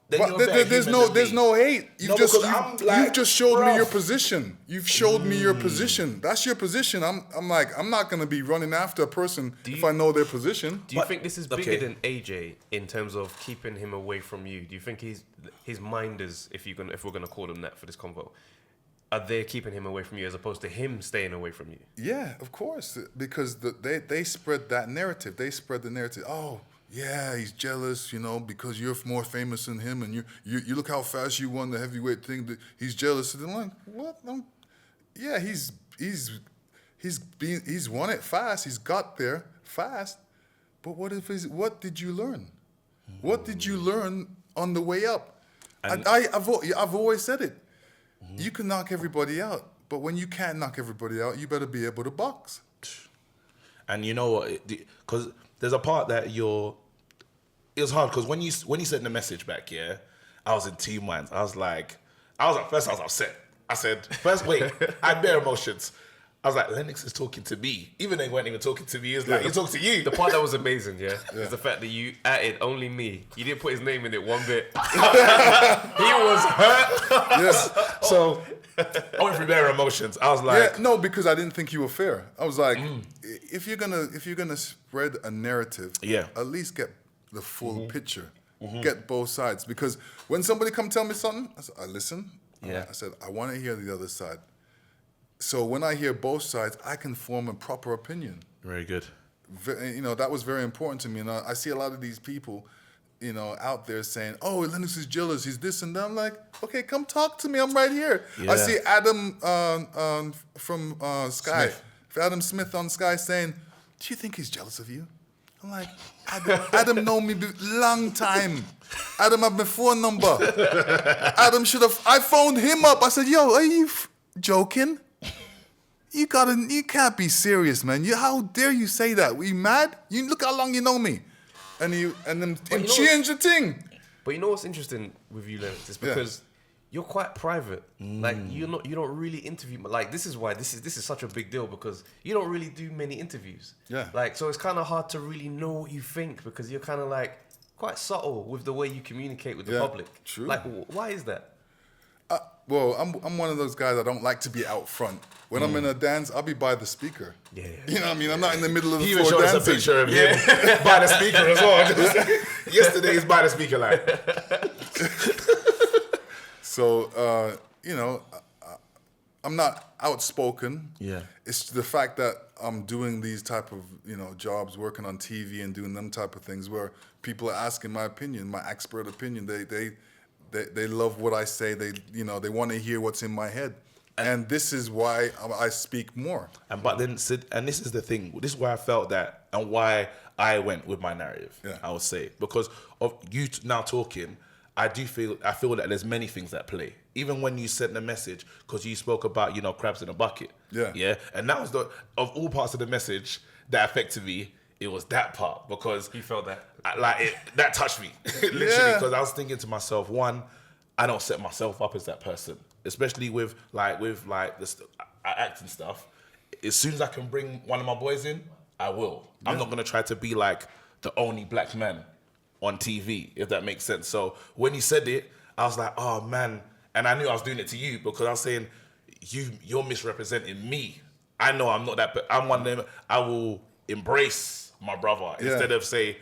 Speaker 3: there's no hate. You've just showed me your position. You've showed me your position. That's your position. I'm not gonna be running after a person if I know their position.
Speaker 2: Do you think this is bigger than AJ in terms of keeping him away from you? Do you think his minders, if we're gonna call them that for this convo, are they keeping him away from you as opposed to him staying away from you? Yeah,
Speaker 3: of course, because they spread that narrative. They spread the narrative. Oh, yeah, he's jealous, because you're more famous than him, and you look how fast you won the heavyweight thing. He's jealous. And I'm like, what? Yeah, he's won it fast. He's got there fast. But what did you learn? What did you learn on the way up? I've always said it. You can knock everybody out, but when you can't knock everybody out, you better be able to box.
Speaker 1: And you know what? Because there's a part that it was hard because when you sent the message back, I was in team minds. I was at first I was upset. I said, first, wait, I had bare emotions. I was like, Lennox is talking to me. Even though he weren't even talking to me, he's like, he's talking to you.
Speaker 2: The part that was amazing, is the fact that you added only me. You didn't put his name in it one bit. He was hurt.
Speaker 3: Yes.
Speaker 1: So I went through bare emotions. I was like,
Speaker 3: no, because I didn't think you were fair. I was like, if you're gonna spread a narrative, at least get the full picture. Get both sides. Because when somebody come tell me something, I listen. I said, I want to hear the other side. So when I hear both sides, I can form a proper opinion.
Speaker 1: Very good.
Speaker 3: That was very important to me. And I see a lot of these people, you know, out there saying, "Oh, Lennox is jealous. He's this and that." I'm like, okay, come talk to me. I'm right here.
Speaker 1: Yeah.
Speaker 3: I see Adam from Sky,
Speaker 1: Smith.
Speaker 3: Adam Smith on Sky saying, "Do you think he's jealous of you?" I'm like, Adam know me long time. Adam have my phone number. Adam should have. I phoned him up. I said, "Yo, are you joking? You can't be serious, man. How dare you say that? Were you mad? You look how long you know me." And then change the thing.
Speaker 2: But you know what's interesting with you, Lennox? It's because you're quite private. Like you don't really interview. Like this is why this is such a big deal, because you don't really do many interviews.
Speaker 3: Yeah.
Speaker 2: Like so, it's kind of hard to really know what you think, because you're kind of like quite subtle with the way you communicate with the public.
Speaker 3: True.
Speaker 2: Like why is that?
Speaker 3: Well, I'm one of those guys that don't like to be out front. When I'm in a dance, I'll be by the speaker.
Speaker 2: Yeah.
Speaker 3: You know what I mean? I'm not in the middle of the
Speaker 1: He even
Speaker 3: floor
Speaker 1: showed us a
Speaker 3: dancing.
Speaker 1: picture of him by the speaker as well. Yesterday he's by the speaker like.
Speaker 3: So, you know, I'm not outspoken.
Speaker 1: Yeah.
Speaker 3: It's the fact that I'm doing these type of, you know, jobs, working on TV and doing them type of things where people are asking my opinion, my expert opinion. They love what I say. They want to hear what's in my head. And this is why I speak more.
Speaker 1: But then, Sid, and this is the thing. This is why I felt that, and why I went with my narrative.
Speaker 3: Yeah.
Speaker 1: I would say, because of you now talking, I feel that there's many things at play. Even when you sent the message, because you spoke about crabs in a bucket.
Speaker 3: Yeah.
Speaker 1: Yeah. And that was of all parts of the message that affected me. It was that part, because
Speaker 2: You felt that.
Speaker 1: that touched me literally, because I was thinking to myself, one, I don't set myself up as that person, especially with the acting stuff. As soon as I can bring one of my boys in, I will. I'm not gonna try to be like the only black man on TV, if that makes sense. So when he said it, I was like, oh man, and I knew I was doing it to you, because I was saying, you're misrepresenting me. I know I'm not that, but I'm one of them. I will embrace my brother instead of say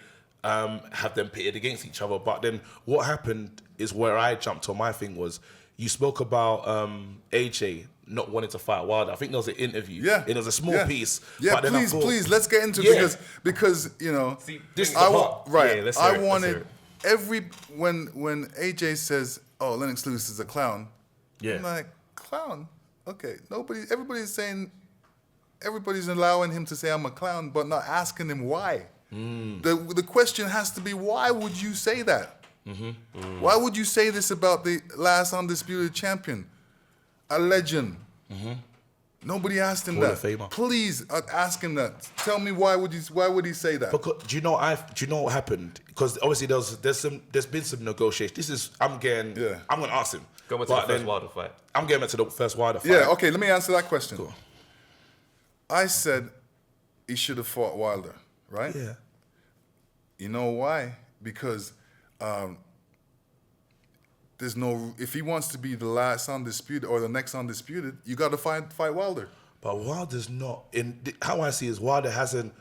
Speaker 1: have them pitted against each other. But then what happened is where I jumped on my thing was, you spoke about AJ not wanting to fight Wilder. I think there was an interview.
Speaker 3: Yeah.
Speaker 1: It was a small piece.
Speaker 3: Yeah,
Speaker 1: but then I
Speaker 3: please, let's get into it, because you know,
Speaker 2: See,
Speaker 1: this is the
Speaker 3: I
Speaker 1: part.
Speaker 3: right.
Speaker 2: Yeah, let's hear
Speaker 3: I
Speaker 2: it,
Speaker 3: wanted
Speaker 2: let's hear
Speaker 3: when AJ says, "Oh, Lennox Lewis is a clown."
Speaker 1: Yeah.
Speaker 3: I'm like, clown? Okay. Everybody's allowing him to say I'm a clown, but not asking him why. The question has to be, why would you say that? Why would you say this about the last undisputed champion, a legend? Nobody asked him
Speaker 1: Hall
Speaker 3: that.
Speaker 1: of Famer.
Speaker 3: Please ask him that. Tell me why would he say that?
Speaker 1: Because do you know what happened? Because obviously there's been some negotiation. I'm gonna ask him.
Speaker 2: Go back to the first Wilder fight.
Speaker 1: I'm getting back to the first Wilder fight.
Speaker 3: Yeah, okay, let me answer that question.
Speaker 1: Cool.
Speaker 3: I said he should have fought Wilder, right?
Speaker 1: Yeah.
Speaker 3: You know why? Because if he wants to be the last undisputed or the next undisputed, you got to fight Wilder.
Speaker 1: But Wilder's not how I see is Wilder hasn't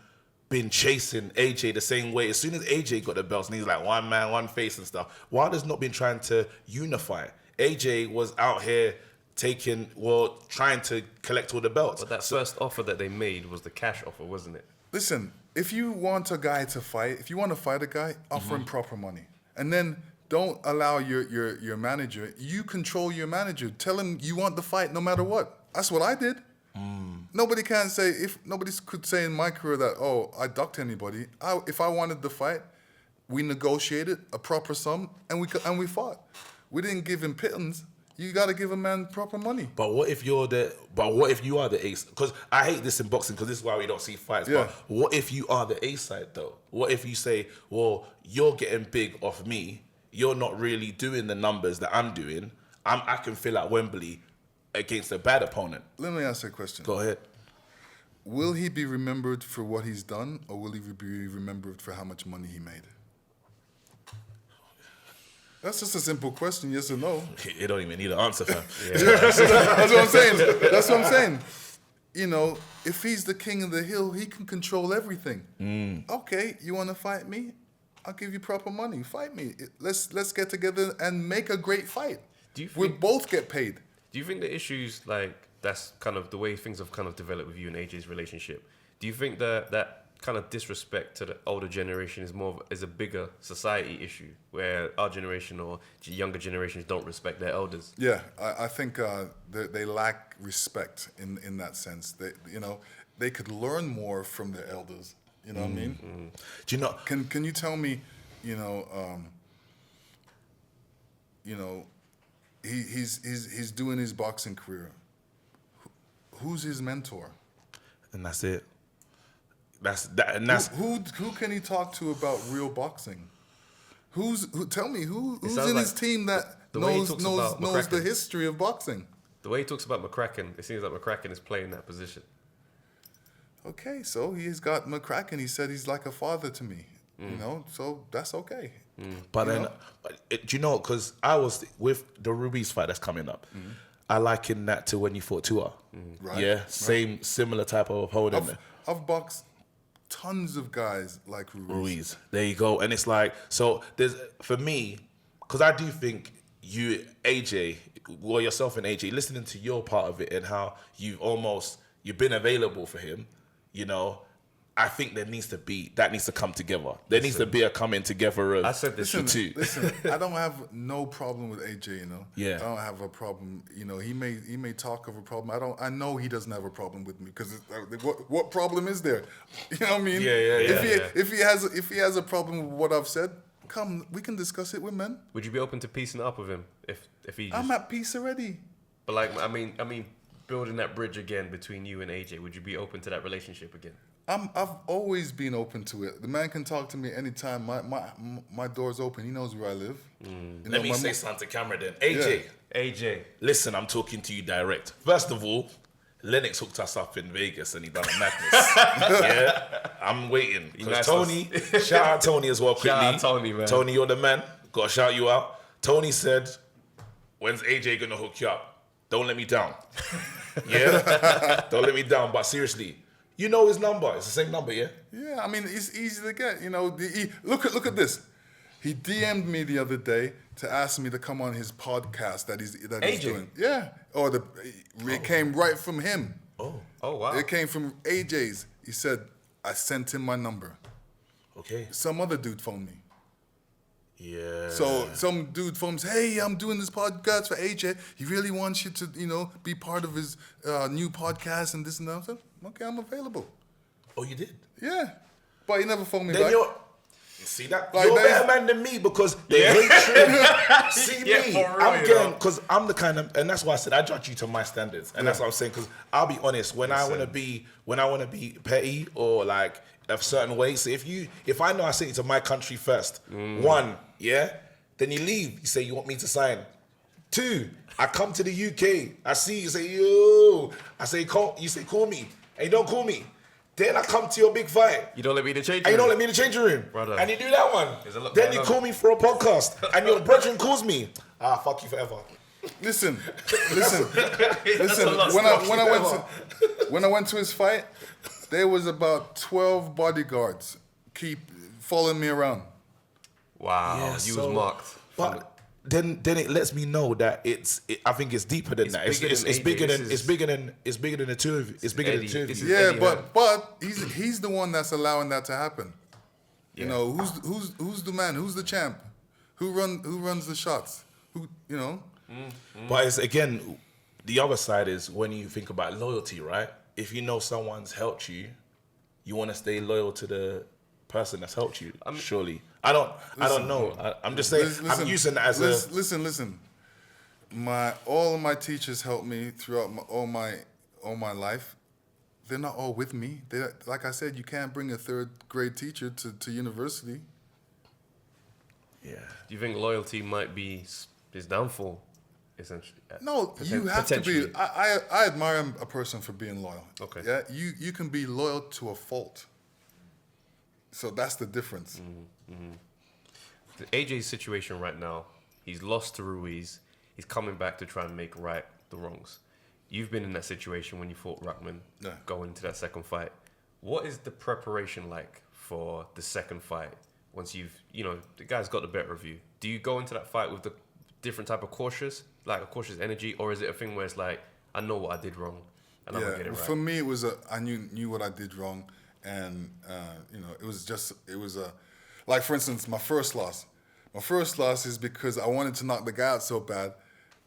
Speaker 1: been chasing AJ the same way. As soon as AJ got the belts and he's like one man, one face and stuff, Wilder's not been trying to unify. AJ was out here trying to collect all the belts.
Speaker 2: But that first offer that they made was the cash offer, wasn't it?
Speaker 3: Listen, if you want a guy to fight, if you want to fight a guy, offer him proper money. And then don't allow your manager, you control your manager. Tell him you want the fight no matter what. That's what I did. Nobody could say in my career that, oh, I ducked anybody. If I wanted the fight, we negotiated a proper sum and we fought. We didn't give him pittance. You got to give a man proper money.
Speaker 1: But what if you are the ace? Because I hate this in boxing, because this is why we don't see fights.
Speaker 3: Yeah.
Speaker 1: But what if you are the ace side though? What if you say, well, you're getting big off me. You're not really doing the numbers that I'm doing. I can fill out Wembley against a bad opponent.
Speaker 3: Let me ask you a question.
Speaker 1: Go ahead.
Speaker 3: Will he be remembered for what he's done, or will he be remembered for how much money he made? That's just a simple question, yes or no.
Speaker 1: You don't even need an answer, fam.
Speaker 3: That's what I'm saying. That's what I'm saying. You know, if he's the king of the hill, he can control everything. Okay, you want to fight me? I'll give you proper money. Fight me. Let's get together and make a great fight. We both get paid.
Speaker 2: Do you think the issues, like, that's kind of the way things have kind of developed with you and AJ's relationship, do you think that kind of disrespect to the older generation is a bigger society issue, where our generation or younger generations don't respect their elders.
Speaker 3: Yeah, I think they lack respect in that sense. They could learn more from their elders. You know what I mean?
Speaker 1: Do you know?
Speaker 3: Can you tell me, he's doing his boxing career. Who's his mentor?
Speaker 1: And that's it.
Speaker 3: Who can he talk to about real boxing? Tell me who's in his team that knows the history of boxing?
Speaker 2: The way he talks about McCracken, it seems like McCracken is playing that position.
Speaker 3: Okay, so he's got McCracken. He said he's like a father to me. So that's okay.
Speaker 1: But then, do you know? Because I was with the Ruiz fight that's coming up. I liken that to when you fought Tua.
Speaker 3: Right.
Speaker 1: Yeah, similar type of opponent.
Speaker 3: I've boxed tons of guys like Ruiz.
Speaker 1: There you go. And it's like, so there's, for me, because I do think you, AJ, well, yourself and AJ, listening to your part of it and how you've been available for him, I think that needs to come together. There needs to be a coming together of
Speaker 2: I said this
Speaker 1: too.
Speaker 3: Listen, I don't have no problem with AJ,
Speaker 1: Yeah.
Speaker 3: I don't have a problem. He may talk of a problem. I know he doesn't have a problem with me because what problem is there? You know what I mean?
Speaker 1: Yeah.
Speaker 3: If he has a problem with what I've said, come, we can discuss it with men.
Speaker 2: Would you be open to piecing it up with him if he?
Speaker 3: I'm at peace already.
Speaker 2: But like, I mean, building that bridge again between you and AJ. Would you be open to that relationship again?
Speaker 3: I've always been open to it. The man can talk to me anytime. My door's open. He knows where I live.
Speaker 1: Let me say something to camera then.
Speaker 2: AJ.
Speaker 1: Listen, I'm talking to you direct. First of all, Lennox hooked us up in Vegas and he done a madness. Yeah, I'm waiting. Because Tony, shout out Tony as well quickly.
Speaker 2: Shout out Tony, man.
Speaker 1: Tony, you're the man. Gotta shout you out. Tony said, when's AJ gonna hook you up? Don't let me down. Yeah? Don't let me down. But seriously, you know his number. It's the same number, yeah?
Speaker 3: Yeah, I mean, it's easy to get. Look at this. He DM'd me the other day to ask me to come on his podcast that he's doing. Yeah. It came right from him.
Speaker 1: Oh,
Speaker 2: wow.
Speaker 3: It came from AJ's. He said, I sent him my number.
Speaker 1: okay.
Speaker 3: Some other dude phoned me.
Speaker 1: Yeah.
Speaker 3: So some dude phones, hey, I'm doing this podcast for AJ. He really wants you to, be part of his new podcast and this and that. I said, okay, I'm available.
Speaker 1: Oh, you did?
Speaker 3: Yeah. But he never phoned me
Speaker 1: Then
Speaker 3: back.
Speaker 1: See that?
Speaker 3: Like,
Speaker 1: you're a better man than me because the hatred. See
Speaker 2: Yeah,
Speaker 1: me,
Speaker 2: for real,
Speaker 1: I'm getting, because I'm the kind of, and that's why I said I judge you to my standards, and that's what I'm saying. Because I'll be honest, when I want to be petty or like a certain way. So if I know I sent you to my country first, one, yeah, then you leave. You say you want me to sign. Two, I come to the UK. I see you say yo. I say call. You say call me, and you don't call me. Then I come to your big fight.
Speaker 2: You don't let me in the changing room.
Speaker 1: And you don't let me in the changing room.
Speaker 2: Brother.
Speaker 1: And you do that one.
Speaker 2: There's a lot
Speaker 1: Then
Speaker 2: going
Speaker 1: you
Speaker 2: on.
Speaker 1: call me for a podcast. And your brethren calls me. Fuck you forever.
Speaker 3: Listen.
Speaker 2: a lot
Speaker 3: When I went to his fight, there was about 12 bodyguards keep following me around.
Speaker 2: Wow,
Speaker 1: Yeah,
Speaker 2: you
Speaker 1: so-
Speaker 2: was marked.
Speaker 1: But then it lets me know that I think it's deeper than that.
Speaker 2: bigger than
Speaker 1: It's
Speaker 2: AJ.
Speaker 1: bigger than
Speaker 2: This
Speaker 1: it's bigger than the two of you. It's bigger than the two of
Speaker 2: This
Speaker 1: you.
Speaker 2: is
Speaker 3: Yeah,
Speaker 2: Eddie
Speaker 3: but he's the one that's allowing that to happen.
Speaker 2: Yeah.
Speaker 3: You know, who's the man? Who's the champ? Who runs the shots?
Speaker 1: But it's again, the other side is when you think about loyalty, right? If you know someone's helped you, you want to stay loyal to the person that's helped you. Surely, I don't know. I'm just saying. I'm using that as a
Speaker 3: listen. All of my teachers helped me throughout all my life. They're not all with me. Like I said, you can't bring a third grade teacher to university.
Speaker 1: yeah.
Speaker 2: Do you think loyalty might be his downfall, essentially?
Speaker 3: No, you have to be.
Speaker 2: Potentially.
Speaker 3: I admire a person for being loyal.
Speaker 2: Okay.
Speaker 3: Yeah, you can be loyal to a fault. So that's the difference.
Speaker 2: The AJ's situation right now, he's lost to Ruiz. He's coming back to try and make right the wrongs. You've been in that situation when you fought Ruckman, going into that second fight. What is the preparation like for the second fight? Once the guy's got the better of you. Do you go into that fight with the different type of cautious energy, or is it a thing where it's like, I know what I did wrong, and I'm gonna get it right?
Speaker 3: For me, it was I knew what I did wrong, and it was like, for instance, my first loss. My first loss is because I wanted to knock the guy out so bad.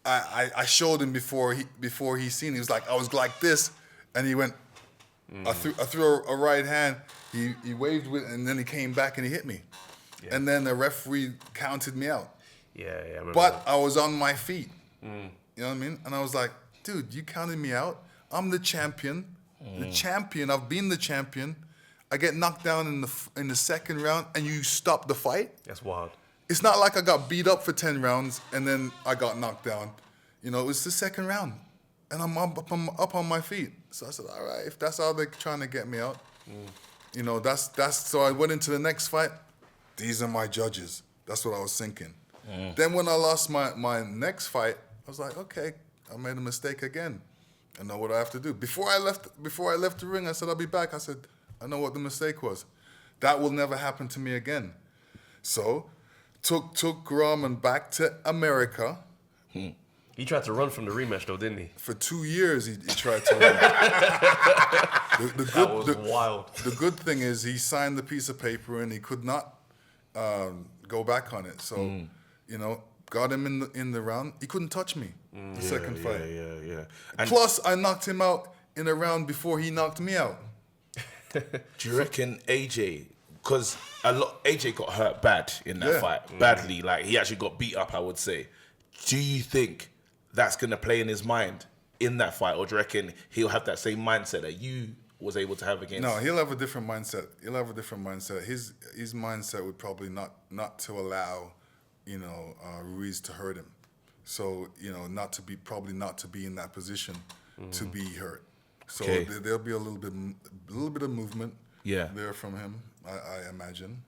Speaker 3: I showed him before he seen. He was like, I was like this, and he went. I threw a right hand. He waved with, and then he came back and he hit me, and then the referee counted me out.
Speaker 2: Yeah, I remember.
Speaker 3: But I was on my feet. You know what I mean? And I was like, dude, you counted me out. I'm the champion. The champion. I've been the champion. I get knocked down in the second round, and you stop the fight.
Speaker 2: That's wild.
Speaker 3: It's not like I got beat up for 10 rounds and then I got knocked down. It was the second round, and I'm up on my feet. So I said, all right, if that's how they're trying to get me out, that's. So I went into the next fight. These are my judges. That's what I was thinking. Then when I lost my next fight, I was like, okay, I made a mistake again. I know what I have to do. Before I left the ring, I said, I'll be back. I said, I know what the mistake was. That will never happen to me again. So took Rahman back to America.
Speaker 2: He tried to run from the rematch though, didn't he?
Speaker 3: For 2 years, he tried to run.
Speaker 2: That was wild.
Speaker 3: The good thing is he signed the piece of paper and he could not go back on it. So, got him in the round. He couldn't touch me the second fight.
Speaker 1: Yeah.
Speaker 3: Plus, I knocked him out in a round before he knocked me out.
Speaker 1: Do you reckon AJ? Because AJ got hurt bad in that fight, badly. Like he actually got beat up, I would say. Do you think that's gonna play in his mind in that fight, or do you reckon he'll have that same mindset that you was able to have against?
Speaker 3: No, he'll have a different mindset. His mindset would probably not to allow, Ruiz to hurt him. So not to be in that position to be hurt. So there'll be a little bit of movement there from him, I imagine.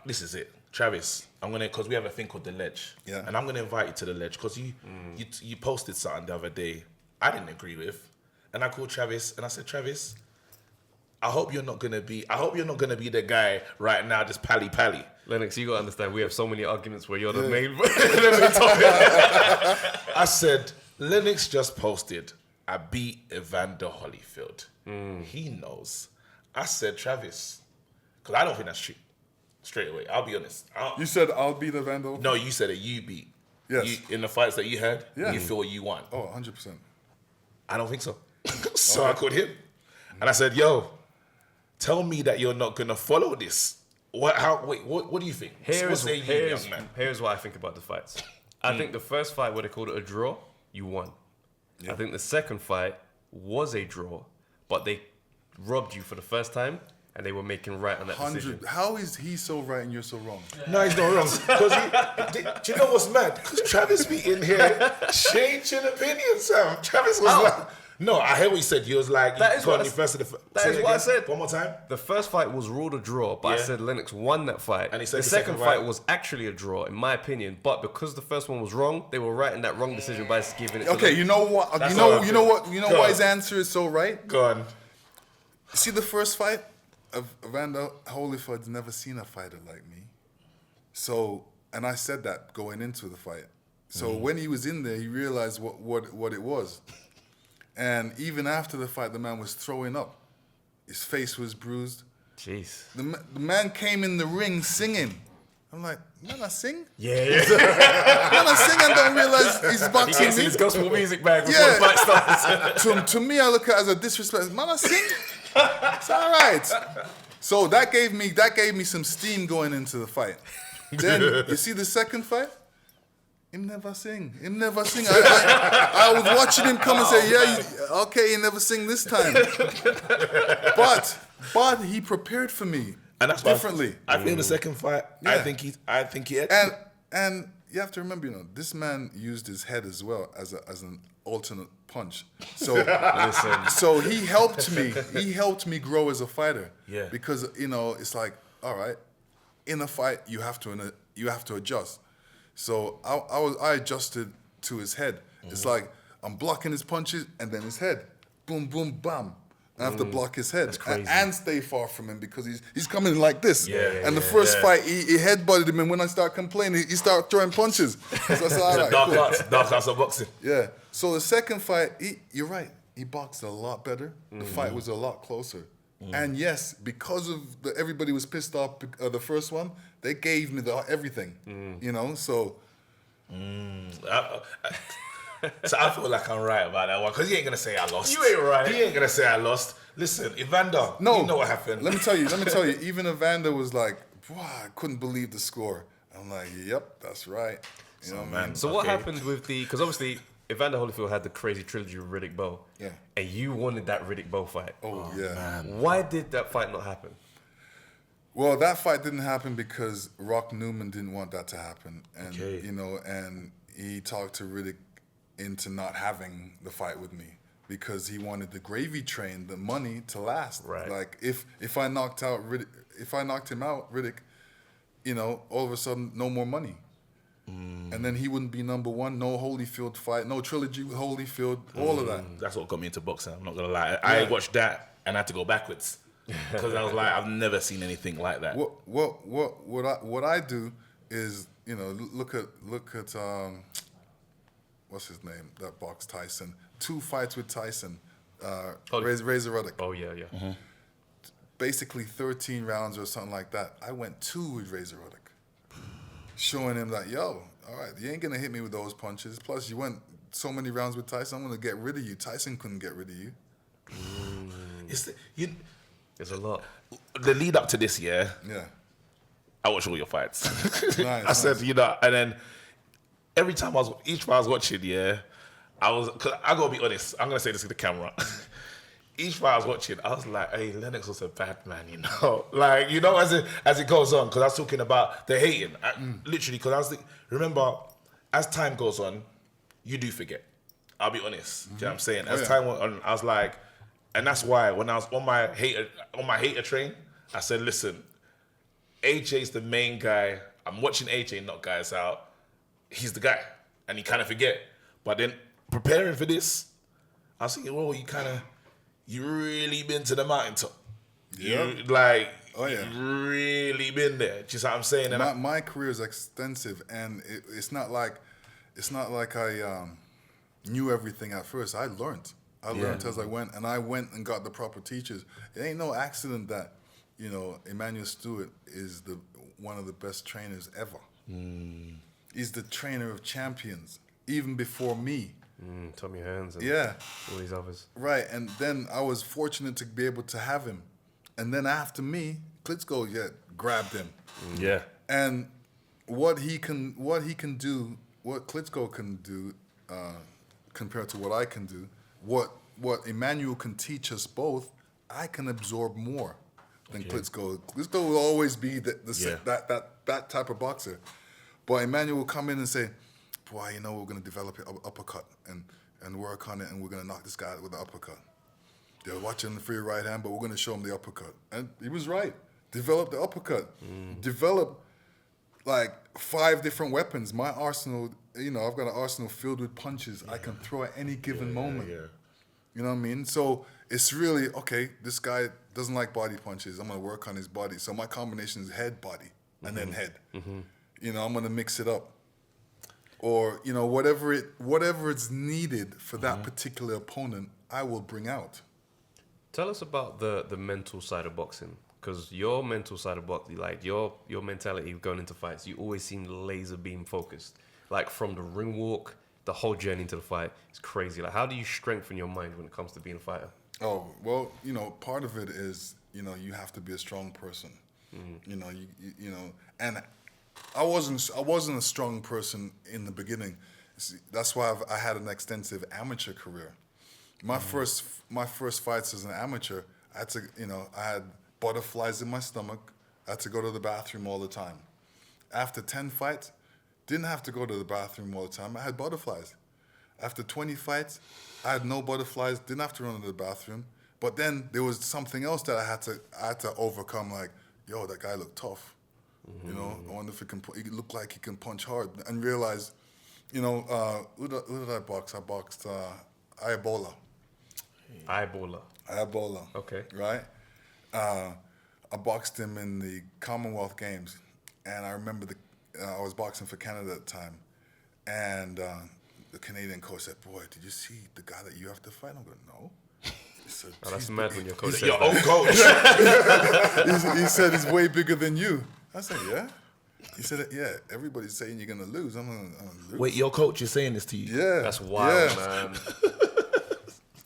Speaker 1: This is it, Travis. Because we have a thing called the Ledge, and I'm gonna invite you to the Ledge because you posted something the other day I didn't agree with, and I called Travis and I said, Travis, I hope you're not gonna be the guy right now, just pally.
Speaker 2: Lennox, you gotta understand, we have so many arguments where you're the main topic.
Speaker 1: I said, Lennox just posted, I beat Evander Holyfield. He knows. I said, Travis, because I don't think that's true. Straight away, I'll be honest.
Speaker 3: You said I'll beat Evander?
Speaker 1: No, you said that you beat.
Speaker 3: Yes.
Speaker 1: In the fights that you had, you feel you won.
Speaker 3: Oh, 100%.
Speaker 1: I don't think so. So I called him. And I said, yo, tell me that you're not going to follow this. What do you think?
Speaker 2: Here's what I think about the fights. I think the first fight, where they called it a draw, you won. I think the second fight was a draw, but they robbed you for the first time, and they were making right on that decision.
Speaker 3: How is he so right and you're so wrong?
Speaker 1: No, he's not wrong. Do you know what's mad? Because Travis be in here changing opinions, Sam. Travis was like... No, I heard what you said. You was like...
Speaker 2: That is what I said.
Speaker 1: One more time.
Speaker 2: The first fight was ruled a draw, but I said Lennox won that fight.
Speaker 1: And he said
Speaker 2: the second fight was actually a draw, in my opinion. But because the first one was wrong, they were right in that wrong decision by just giving it to them.
Speaker 3: You know what? You know why his answer is so right?
Speaker 1: Go on.
Speaker 3: See the first fight? Evander Holyfield's never seen a fighter like me. So, and I said that going into the fight. So when he was in there, he realized what it was. And even after the fight, the man was throwing up. His face was bruised.
Speaker 2: Jeez.
Speaker 3: The man came in the ring singing. I'm like, man, I sing?
Speaker 2: Yeah.
Speaker 3: Man, I sing and don't realize he's boxing
Speaker 2: He
Speaker 3: me.
Speaker 2: his gospel music bag before the fight starts.
Speaker 3: To me, I look at it as a disrespect. Man, I sing? It's all right. So that gave me some steam going into the fight. Then, you see the second fight? Him never sing. I was watching him come and say, okay, he never sing this time. But he prepared for me.
Speaker 1: And that's differently. I feel the second fight. Yeah. I think he had
Speaker 3: and you have to remember, this man used his head as well as an alternate punch. So so he helped me. He helped me grow as a fighter.
Speaker 1: Yeah.
Speaker 3: Because it's like, all right, in a fight you have to adjust. So I adjusted to his head. It's like I'm blocking his punches and then his head, boom, boom, bam. I have to block his head and stay far from him because he's coming like this. And the first fight, he headbutted him, and when I start complaining, he started throwing punches. So that's all right.
Speaker 1: Dark arts of boxing.
Speaker 3: Yeah. So the second fight, you're right. he boxed a lot better. The fight was a lot closer. And yes, because of everybody was pissed off the first one, they gave me everything, you know. So,
Speaker 1: so I feel like I'm right about that one because he ain't gonna say I lost.
Speaker 2: You ain't right.
Speaker 1: He ain't gonna say I lost. Listen, Evander, you know what happened.
Speaker 3: Let me tell you. Even Evander was like, "Wow, I couldn't believe the score." I'm like, "Yep, that's right." You know, man.
Speaker 2: So what happened with because obviously Evander Holyfield had the crazy trilogy with Riddick Bowe.
Speaker 3: Yeah.
Speaker 2: And you wanted that Riddick Bowe fight.
Speaker 3: Oh yeah.
Speaker 1: Man.
Speaker 2: Why did that fight not happen?
Speaker 3: Well, that fight didn't happen because Rock Newman didn't want that to happen, and you know, and he talked to Riddick into not having the fight with me because he wanted the gravy train, the money to last.
Speaker 2: Right.
Speaker 3: Like if I knocked out Riddick, if I knocked him out, Riddick, you know, all of a sudden no more money. And then he wouldn't be number one. No Holyfield fight, no trilogy with Holyfield, all of that.
Speaker 1: That's what got me into boxing. I'm not gonna lie. I watched that and I had to go backwards because I was like, I've never seen anything like that.
Speaker 3: What I do is, you know, look at what's his name? That box Tyson. 2 fights with Tyson. Razor Ruddock.
Speaker 2: Oh yeah.
Speaker 3: Basically 13 rounds or something like that. I went 2 with Razor Ruddock. Showing him that, yo, all right, you ain't gonna hit me with those punches. Plus, you went so many rounds with Tyson, I'm gonna get rid of you. Tyson couldn't get rid of you.
Speaker 2: There's a lot.
Speaker 1: The lead up to this year, I watched all your fights. I said, you know, and then every time each time I was watching, cause I gotta be honest, I'm gonna say this to the camera. Each fight I was watching, I was like, hey, Lennox was a bad man, you know? Like, you know, as it goes on, because I was talking about the hating. Literally, because I was remember, as time goes on, you do forget. I'll be honest. Do you know what I'm saying? As time went on, I was like, and that's why when I was on my hater train, I said, listen, AJ's the main guy. I'm watching AJ knock guys out. He's the guy. And you kind of forget. But then preparing for this, I was thinking, well, you really been to the mountaintop.
Speaker 3: Yeah.
Speaker 1: You really been there. Just what I'm saying. And
Speaker 3: my career is extensive, and it's not like I knew everything at first. I learned as I went, and I went and got the proper teachers. It ain't no accident that, you know, Emmanuel Stewart is one of the best trainers ever. He's the trainer of champions, even before me.
Speaker 2: Tommy Hearns and all these others.
Speaker 3: Right, and then I was fortunate to be able to have him. And then after me, Klitschko grabbed him.
Speaker 1: Yeah.
Speaker 3: And what he can do, what Klitschko can do compared to what I can do, what Emmanuel can teach us both, I can absorb more than Klitschko. Klitschko will always be that type of boxer. But Emmanuel will come in and say, boy, you know, we're going to develop an uppercut and work on it, and we're going to knock this guy out with the uppercut. They're watching the free right hand, but we're going to show him the uppercut. And he was right. Develop the uppercut. Develop, like, 5 different weapons. My arsenal, you know, I've got an arsenal filled with punches I can throw at any given moment. You know what I mean? So it's really, okay, this guy doesn't like body punches. I'm going to work on his body. So my combination is head, body, and then head. You know, I'm going to mix it up. Or, you know, whatever it's needed for that particular opponent, I will bring out.
Speaker 2: Tell us about the mental side of boxing, because your mental side of boxing, like your mentality going into fights, you always seem laser beam focused. Like from the ring walk, the whole journey into the fight, it's crazy. Like, how do you strengthen your mind when it comes to being a fighter?
Speaker 3: Oh, well, you know, part of it is, you know, you have to be a strong person. You know, you know, and I wasn't a strong person in the beginning. See, that's why I had an extensive amateur career. My first fights as an amateur, I had butterflies in my stomach. I had to go to the bathroom all the time. After 10 fights, didn't have to go to the bathroom all the time. I had butterflies. After 20 fights, I had no butterflies. Didn't have to run to the bathroom. But then there was something else that I had to overcome. Like, yo, that guy looked tough. You know, I wonder if he looked like he can punch hard. And realize, you know, who did I box? I boxed Ayabola. Ayabola.
Speaker 2: Okay.
Speaker 3: Right? I boxed him in the Commonwealth Games. And I remember I was boxing for Canada at the time. And the Canadian coach said, boy, did you see the guy that you have to fight? I'm going, no. He said,
Speaker 2: that's mad when your coach says
Speaker 1: Your
Speaker 2: that.
Speaker 1: own coach.
Speaker 3: he said he's way bigger than you. I said, yeah. He said, yeah, everybody's saying you're going to lose. I'm going to lose.
Speaker 1: Wait, your coach is saying this to you?
Speaker 3: Yeah.
Speaker 2: That's wild,
Speaker 3: yeah.
Speaker 2: man.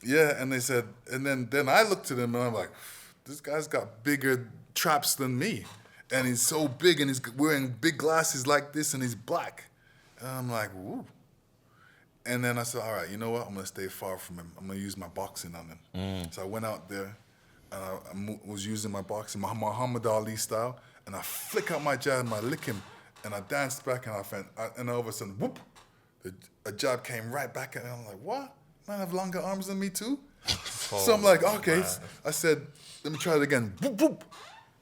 Speaker 3: Yeah, and they said, and then I looked at him and I'm like, this guy's got bigger traps than me. And he's so big and he's wearing big glasses like this and he's black. And I'm like, woo. And then I said, all right, you know what? I'm going to stay far from him. I'm going to use my boxing on him. So I went out there and I was using my boxing, my Muhammad Ali style, and I flick out my jab and I lick him. And I danced back and all of a sudden, whoop, a jab came right back at me. I'm like, what? Man, I have longer arms than me too? So I'm like, okay. Man. I said, let me try it again. Boop, boop.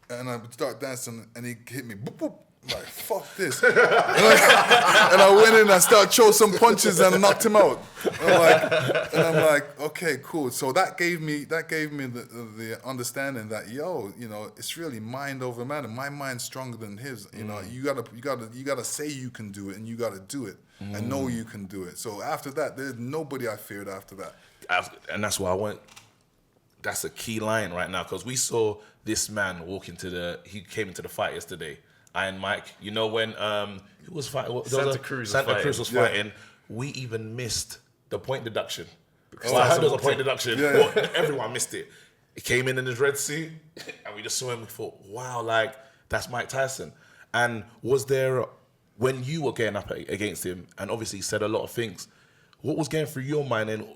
Speaker 3: And I start dancing and he hit me. Boop, boop. I'm like, fuck this. And I went in and I started throwing some punches and I knocked him out. And I'm like, okay, cool. So that gave me the understanding that, yo, you know, it's really mind over matter. My mind's stronger than his. You know, you gotta say you can do it and you gotta do it. I know you can do it. So after that, there's nobody I feared after that.
Speaker 1: And that's why I went. That's a key line right now because we saw this man he came into the fight yesterday. Iron Mike, you know when who was fighting?
Speaker 2: Santa Cruz was
Speaker 1: fighting. We even missed the point deduction. So I heard there was a point deduction.
Speaker 3: Yeah.
Speaker 1: Well, everyone missed it. He came in his red suit, and we just saw him. We thought, wow, like that's Mike Tyson. And was there when you were getting up against him, and obviously he said a lot of things. What was going through your mind, and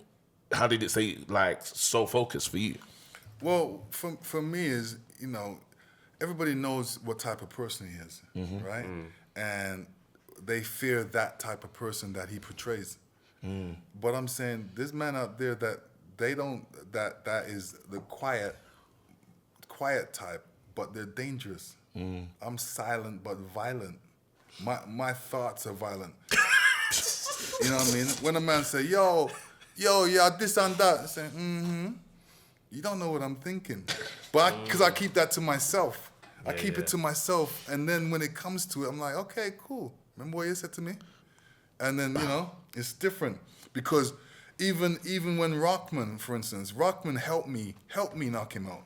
Speaker 1: how did it say like so focused for you?
Speaker 3: Well, for me is, you know, everybody knows what type of person he is, right? And they fear that type of person that he portrays. But I'm saying this man out there that they don't, that is the quiet type, but they're dangerous. I'm silent but violent. My thoughts are violent. You know what I mean? When a man say, yo, yeah, this and that, I say, you don't know what I'm thinking. But because I keep that to myself. I keep it to myself. And then when it comes to it, I'm like, okay, cool. Remember what you said to me? And then, you know, it's different. Because even when Rockman, for instance, Rockman helped me knock him out.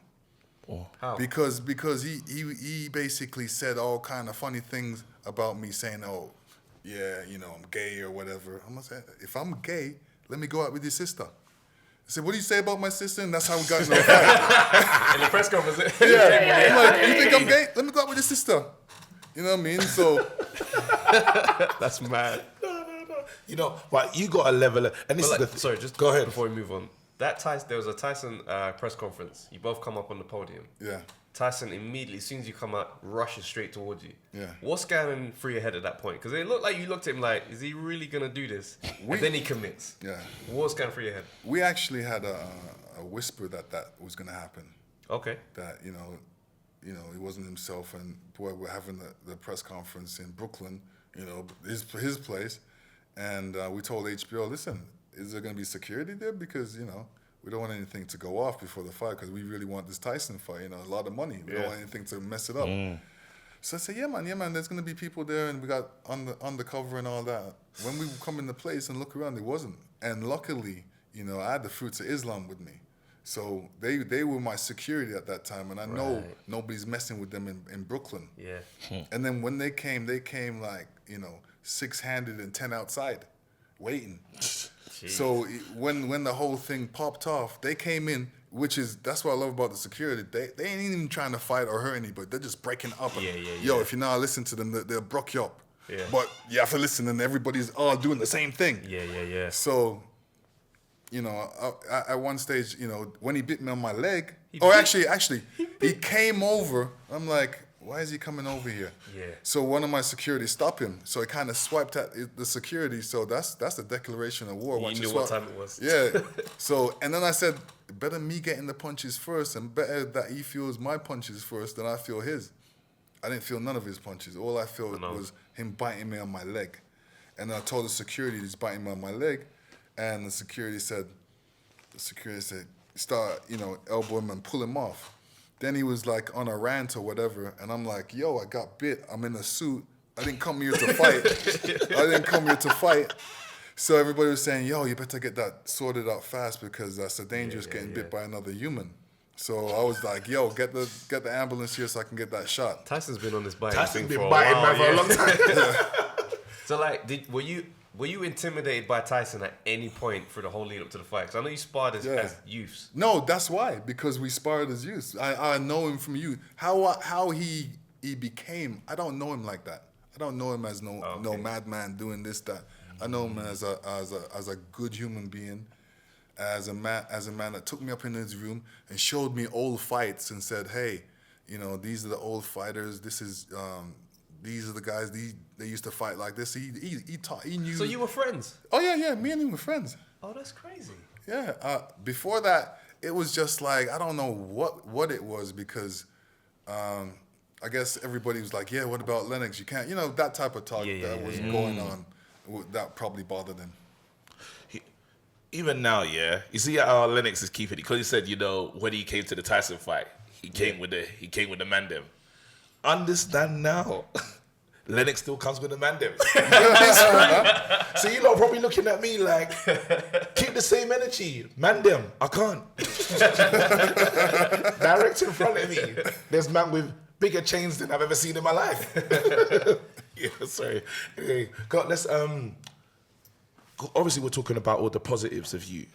Speaker 1: Oh.
Speaker 2: How?
Speaker 3: Because he basically said all kind of funny things about me, saying, oh, yeah, you know, I'm gay or whatever. I'm gonna say, if I'm gay, let me go out with your sister. I said, what do you say about my sister? And that's how we got into a fight.
Speaker 2: In the press conference.
Speaker 3: Yeah. I'm like, you think I'm gay? Let me go out with your sister. You know what I mean? So
Speaker 2: That's mad.
Speaker 1: No. You know, but you got a level, and this is
Speaker 2: Sorry, just
Speaker 1: go ahead
Speaker 2: before we move on. There was a Tyson press conference. You both come up on the podium.
Speaker 3: yeah.
Speaker 2: Tyson immediately, as soon as you come out, rushes straight towards you.
Speaker 3: Yeah.
Speaker 2: What's going through your head at that point? Because it looked like you looked at him like, is he really going to do this? And then he commits.
Speaker 3: Yeah.
Speaker 2: What's going through your head?
Speaker 3: We actually had a whisper that was going to happen.
Speaker 2: Okay.
Speaker 3: That, you know, he wasn't himself. And boy, we're having the press conference in Brooklyn, you know, his place. And we told HBO, listen, is there going to be security there? Because, you know, we don't want anything to go off before the fight because we really want this Tyson fight, you know, a lot of money. We don't want anything to mess it up. So I said, yeah, man, there's going to be people there and we got undercover and all that. When we come in the place and look around, there wasn't. And luckily, you know, I had the Fruits of Islam with me. So they were my security at that time. And I know nobody's messing with them in Brooklyn.
Speaker 2: Yeah.
Speaker 3: And then when they came like, you know, 6-handed and 10 outside, waiting.
Speaker 2: Jeez.
Speaker 3: So when the whole thing popped off, they came in, that's what I love about the security. They ain't even trying to fight or hurt anybody. They're just breaking up. Yo, if you not listen to them, they'll broke you up.
Speaker 2: Yeah.
Speaker 3: But you have to listen, and everybody's all doing the same thing.
Speaker 2: Yeah.
Speaker 3: So, you know, at one stage, you know, when he bit me on my leg, he came over. I'm like, why is he coming over here?
Speaker 2: Yeah.
Speaker 3: So one of my security stopped him. So he kind of swiped at the security. So that's the declaration of war.
Speaker 2: You knew what time it was.
Speaker 3: Yeah. So, and then I said, better me getting the punches first and better that he feels my punches first than I feel his. I didn't feel none of his punches. All I felt was him biting me on my leg. And I told the security he's biting me on my leg. And the security said, start, you know, elbow him and pull him off. Then he was like on a rant or whatever, and I'm like, yo, I got bit. I'm in a suit. I didn't come here to fight. So everybody was saying, yo, you better get that sorted out fast because that's a dangerous getting bit by another human. So I was like, yo, get the ambulance here so I can get that shot.
Speaker 2: Tyson's been on this biting
Speaker 1: Tyson's
Speaker 2: thing
Speaker 1: been
Speaker 2: for a
Speaker 1: biting
Speaker 2: while.
Speaker 1: man for a long time.
Speaker 2: So like, were you intimidated by Tyson at any point for the whole lead up to the fight? Because I know you sparred as youths.
Speaker 3: No, that's why, because we sparred as youth. I know him from youth. How he became, I don't know him like that. I don't know him as no madman doing this, that. I know him as a good human being, as a man that took me up in his room and showed me old fights and said, hey, you know, these are the old fighters. This is these are the guys. They used to fight like this. He knew.
Speaker 2: So you were friends?
Speaker 3: Oh yeah. Me and him were friends.
Speaker 2: Oh, that's crazy.
Speaker 3: Yeah. Before that, it was just like I don't know what it was because. I guess everybody was like, yeah, what about Lennox? You can't, that type of talk that was going on. That probably bothered him.
Speaker 1: Even now, you see how Lennox is keeping it because he said, when he came to the Tyson fight, he came with the mandem. Understand now, Lennox still comes with the mandem. So you lot probably looking at me like, keep the same energy, mandem. I can't. Direct in front of me, there's man with bigger chains than I've ever seen in my life. Sorry. Okay, God, let's obviously we're talking about all the positives of you.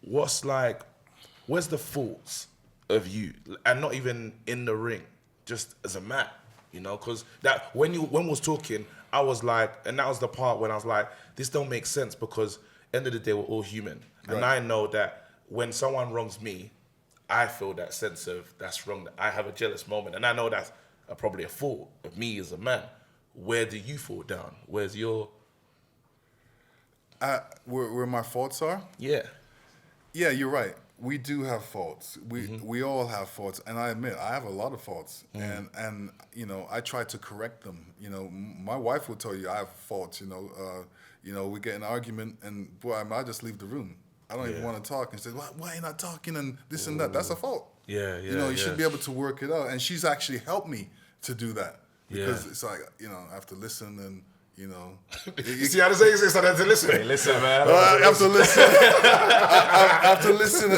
Speaker 1: Where's the faults of you? And not even in the ring, just as a man, because that when we was talking, I was like, and that was the part when I was like, this don't make sense because end of the day we're all human. Right. And I know that when someone wrongs me, I feel that sense of that's wrong. I have a jealous moment, and I know that's probably a fault of me as a man. Where do you fall down? Where's your?
Speaker 3: Where my faults are?
Speaker 1: Yeah.
Speaker 3: Yeah, you're right. We do have faults. We all have faults, and I admit I have a lot of faults, and I try to correct them. My wife will tell you I have faults. We get in an argument, and boy, I just leave the room. I don't even want to talk and say, why are you not talking and this and that? That's a fault.
Speaker 1: Yeah.
Speaker 3: You should be able to work it out. And she's actually helped me to do that. Because it's like, I have to listen and,
Speaker 1: You see how to say it? So I have to listen.
Speaker 2: Hey, listen, man.
Speaker 3: I have to listen. I have to listen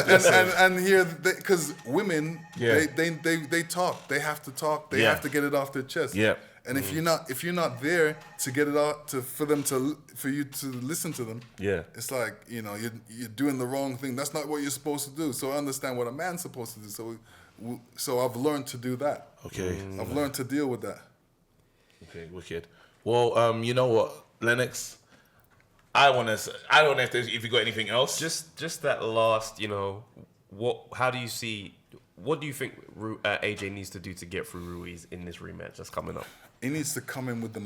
Speaker 3: and hear, because women, they talk. They have to talk. They have to get it off their chest.
Speaker 1: Yeah.
Speaker 3: And if you're not there to get it out for you to listen to them, it's like you're doing the wrong thing. That's not what you're supposed to do. So I understand what a man's supposed to do. So I've learned to do that.
Speaker 1: Okay,
Speaker 3: I've learned to deal with that.
Speaker 1: Okay, wicked. Well, you know what, Lennox, I don't know if you got anything else.
Speaker 2: Just that last, how do you see? What do you think AJ needs to do to get through Ruiz in this rematch that's coming up?
Speaker 3: He needs to come in with the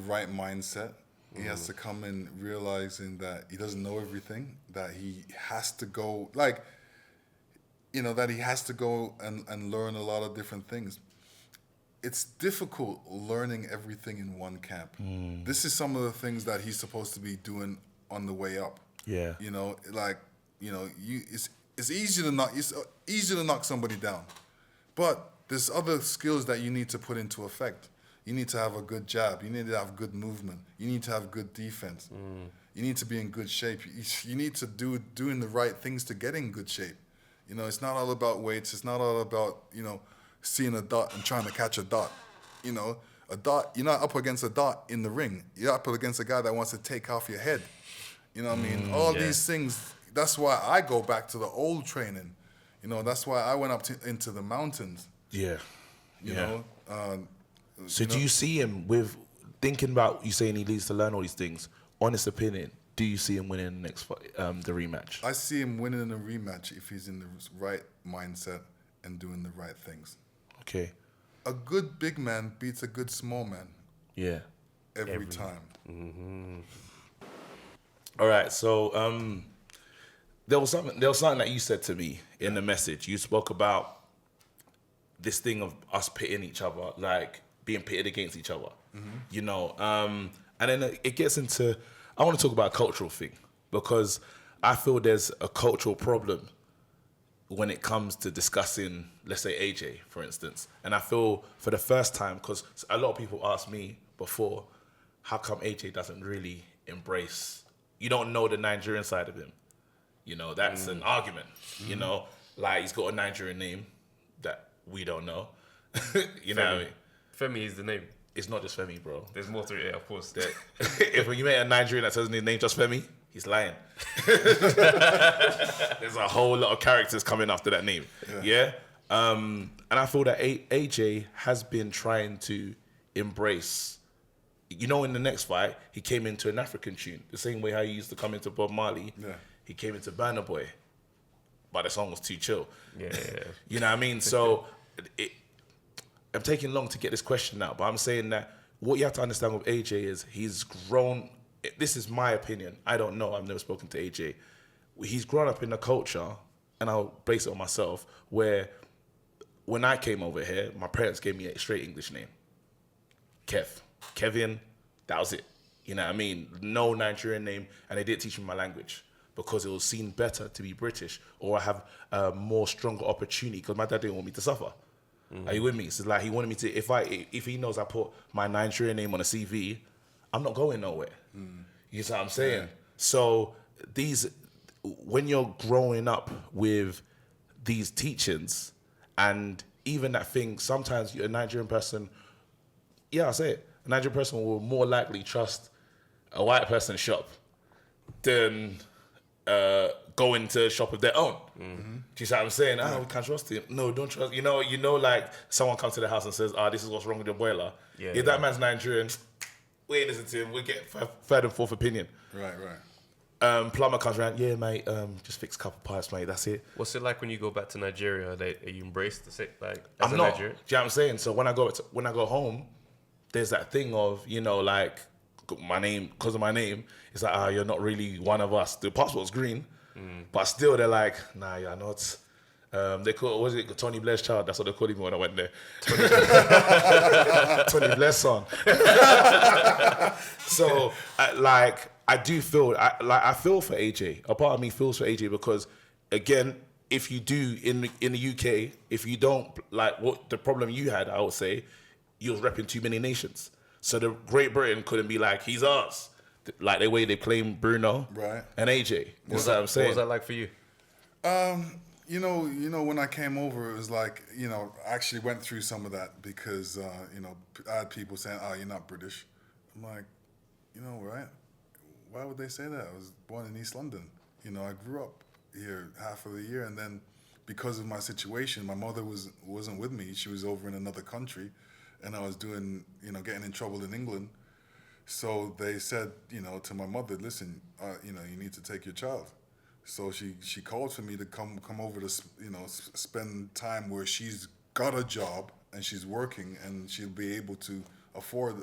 Speaker 3: right mindset. He has to come in realizing that he doesn't know everything, that he has to go, that he has to go and learn a lot of different things. It's difficult learning everything in one camp. This is some of the things that he's supposed to be doing on the way up.
Speaker 1: Yeah.
Speaker 3: It's easy to knock somebody down, but there's other skills that you need to put into effect. You need to have a good jab. You need to have good movement. You need to have good defense. You need to be in good shape. You need to doing the right things to get in good shape. It's not all about weights. It's not all about seeing a dot and trying to catch a dot. A dot. You're not up against a dot in the ring. You're up against a guy that wants to take off your head. You know what I mean? All these things. That's why I go back to the old training. That's why I went up into the mountains.
Speaker 1: Yeah. So do
Speaker 3: know,
Speaker 1: you see him with thinking about you saying he needs to learn all these things? Honest opinion, do you see him winning the next fight, the rematch?
Speaker 3: I see him winning the rematch if he's in the right mindset and doing the right things.
Speaker 1: Okay.
Speaker 3: A good big man beats a good small man.
Speaker 1: Yeah.
Speaker 3: Every time.
Speaker 1: Mm-hmm. All right. So there was something that you said to me in the message. You spoke about this thing of us pitting each other, like being pitted against each other. Mm-hmm. And then it gets into, I want to talk about a cultural thing because I feel there's a cultural problem when it comes to discussing, let's say AJ, for instance. And I feel for the first time, because a lot of people asked me before, how come AJ doesn't really embrace, you don't know the Nigerian side of him. You know, that's an argument. You know, like he's got a Nigerian name that we don't know. You know what I mean?
Speaker 2: Femi is the name.
Speaker 1: It's not just Femi, bro.
Speaker 2: There's more to it, of course.
Speaker 1: If you met a Nigerian that says his name just Femi, he's lying. There's a whole lot of characters coming after that name. Yeah? And I feel that AJ has been trying to embrace, you know, in the next fight, he came into an African tune. The same way how he used to come into Bob Marley. Yeah. He came into Burna Boy. But the song was too chill. Yeah. You know what I mean? So I'm taking long to get this question out, but I'm saying that what you have to understand with AJ is he's grown. This is my opinion. I don't know. I've never spoken to AJ. He's grown up in a culture, and I'll base it on myself, where when I came over here, my parents gave me a straight English name. Kevin, that was it. You know what I mean? No Nigerian name, and they didn't teach me my language because it was seen better to be British or have a more stronger opportunity because my dad didn't want me to suffer. Are you with me? So like he wanted me to, if he knows I put my Nigerian name on a CV, I'm not going nowhere. You see what I'm saying? Yeah. So when you're growing up with these teachings and even that thing, sometimes a Nigerian person, I'll say it, a Nigerian person will more likely trust a white person's shop than go into a shop of their own. Do you see what I'm saying? We can't trust him. No, don't trust. You know, like someone comes to the house and says, this is what's wrong with the boiler. If that man's Nigerian, we ain't listen to him. We get third and fourth opinion. Right. Plumber comes around, mate, just fix a couple pipes, mate. That's it.
Speaker 2: What's it like when you go back to Nigeria? Are you embrace the sick, like
Speaker 1: as I'm not. Nigerian? Do you know what I'm saying? So when I go home, there's that thing of, you know, like my name, because of my name, it's like, you're not really one of us. The passport's green, but still they're like, nah, you're not. They call, was it Tony Blair's child? That's what they called him when I went there. Tony Blair's son. So, I do feel, I feel for AJ. A part of me feels for AJ because, again, if you do in the UK, if you don't, like what the problem you had, I would say, you was repping too many nations. So the Great Britain couldn't be like, he's ours. Like the way they claim Bruno and AJ. What was
Speaker 2: that like for you?
Speaker 3: You know, when I came over, it was like, you know, I actually went through some of that because, you know, I had people saying, you're not British. I'm like, you know, right? Why would they say that? I was born in East London. You know, I grew up here half of the year, and then because of my situation, my mother wasn't with me. She was over in another country, and I was doing, you know, getting in trouble in England. So they said, you know, to my mother, listen, you know, you need to take your child. So she called for me to come over to, you know, spend time where she's got a job and she's working and she'll be able to afford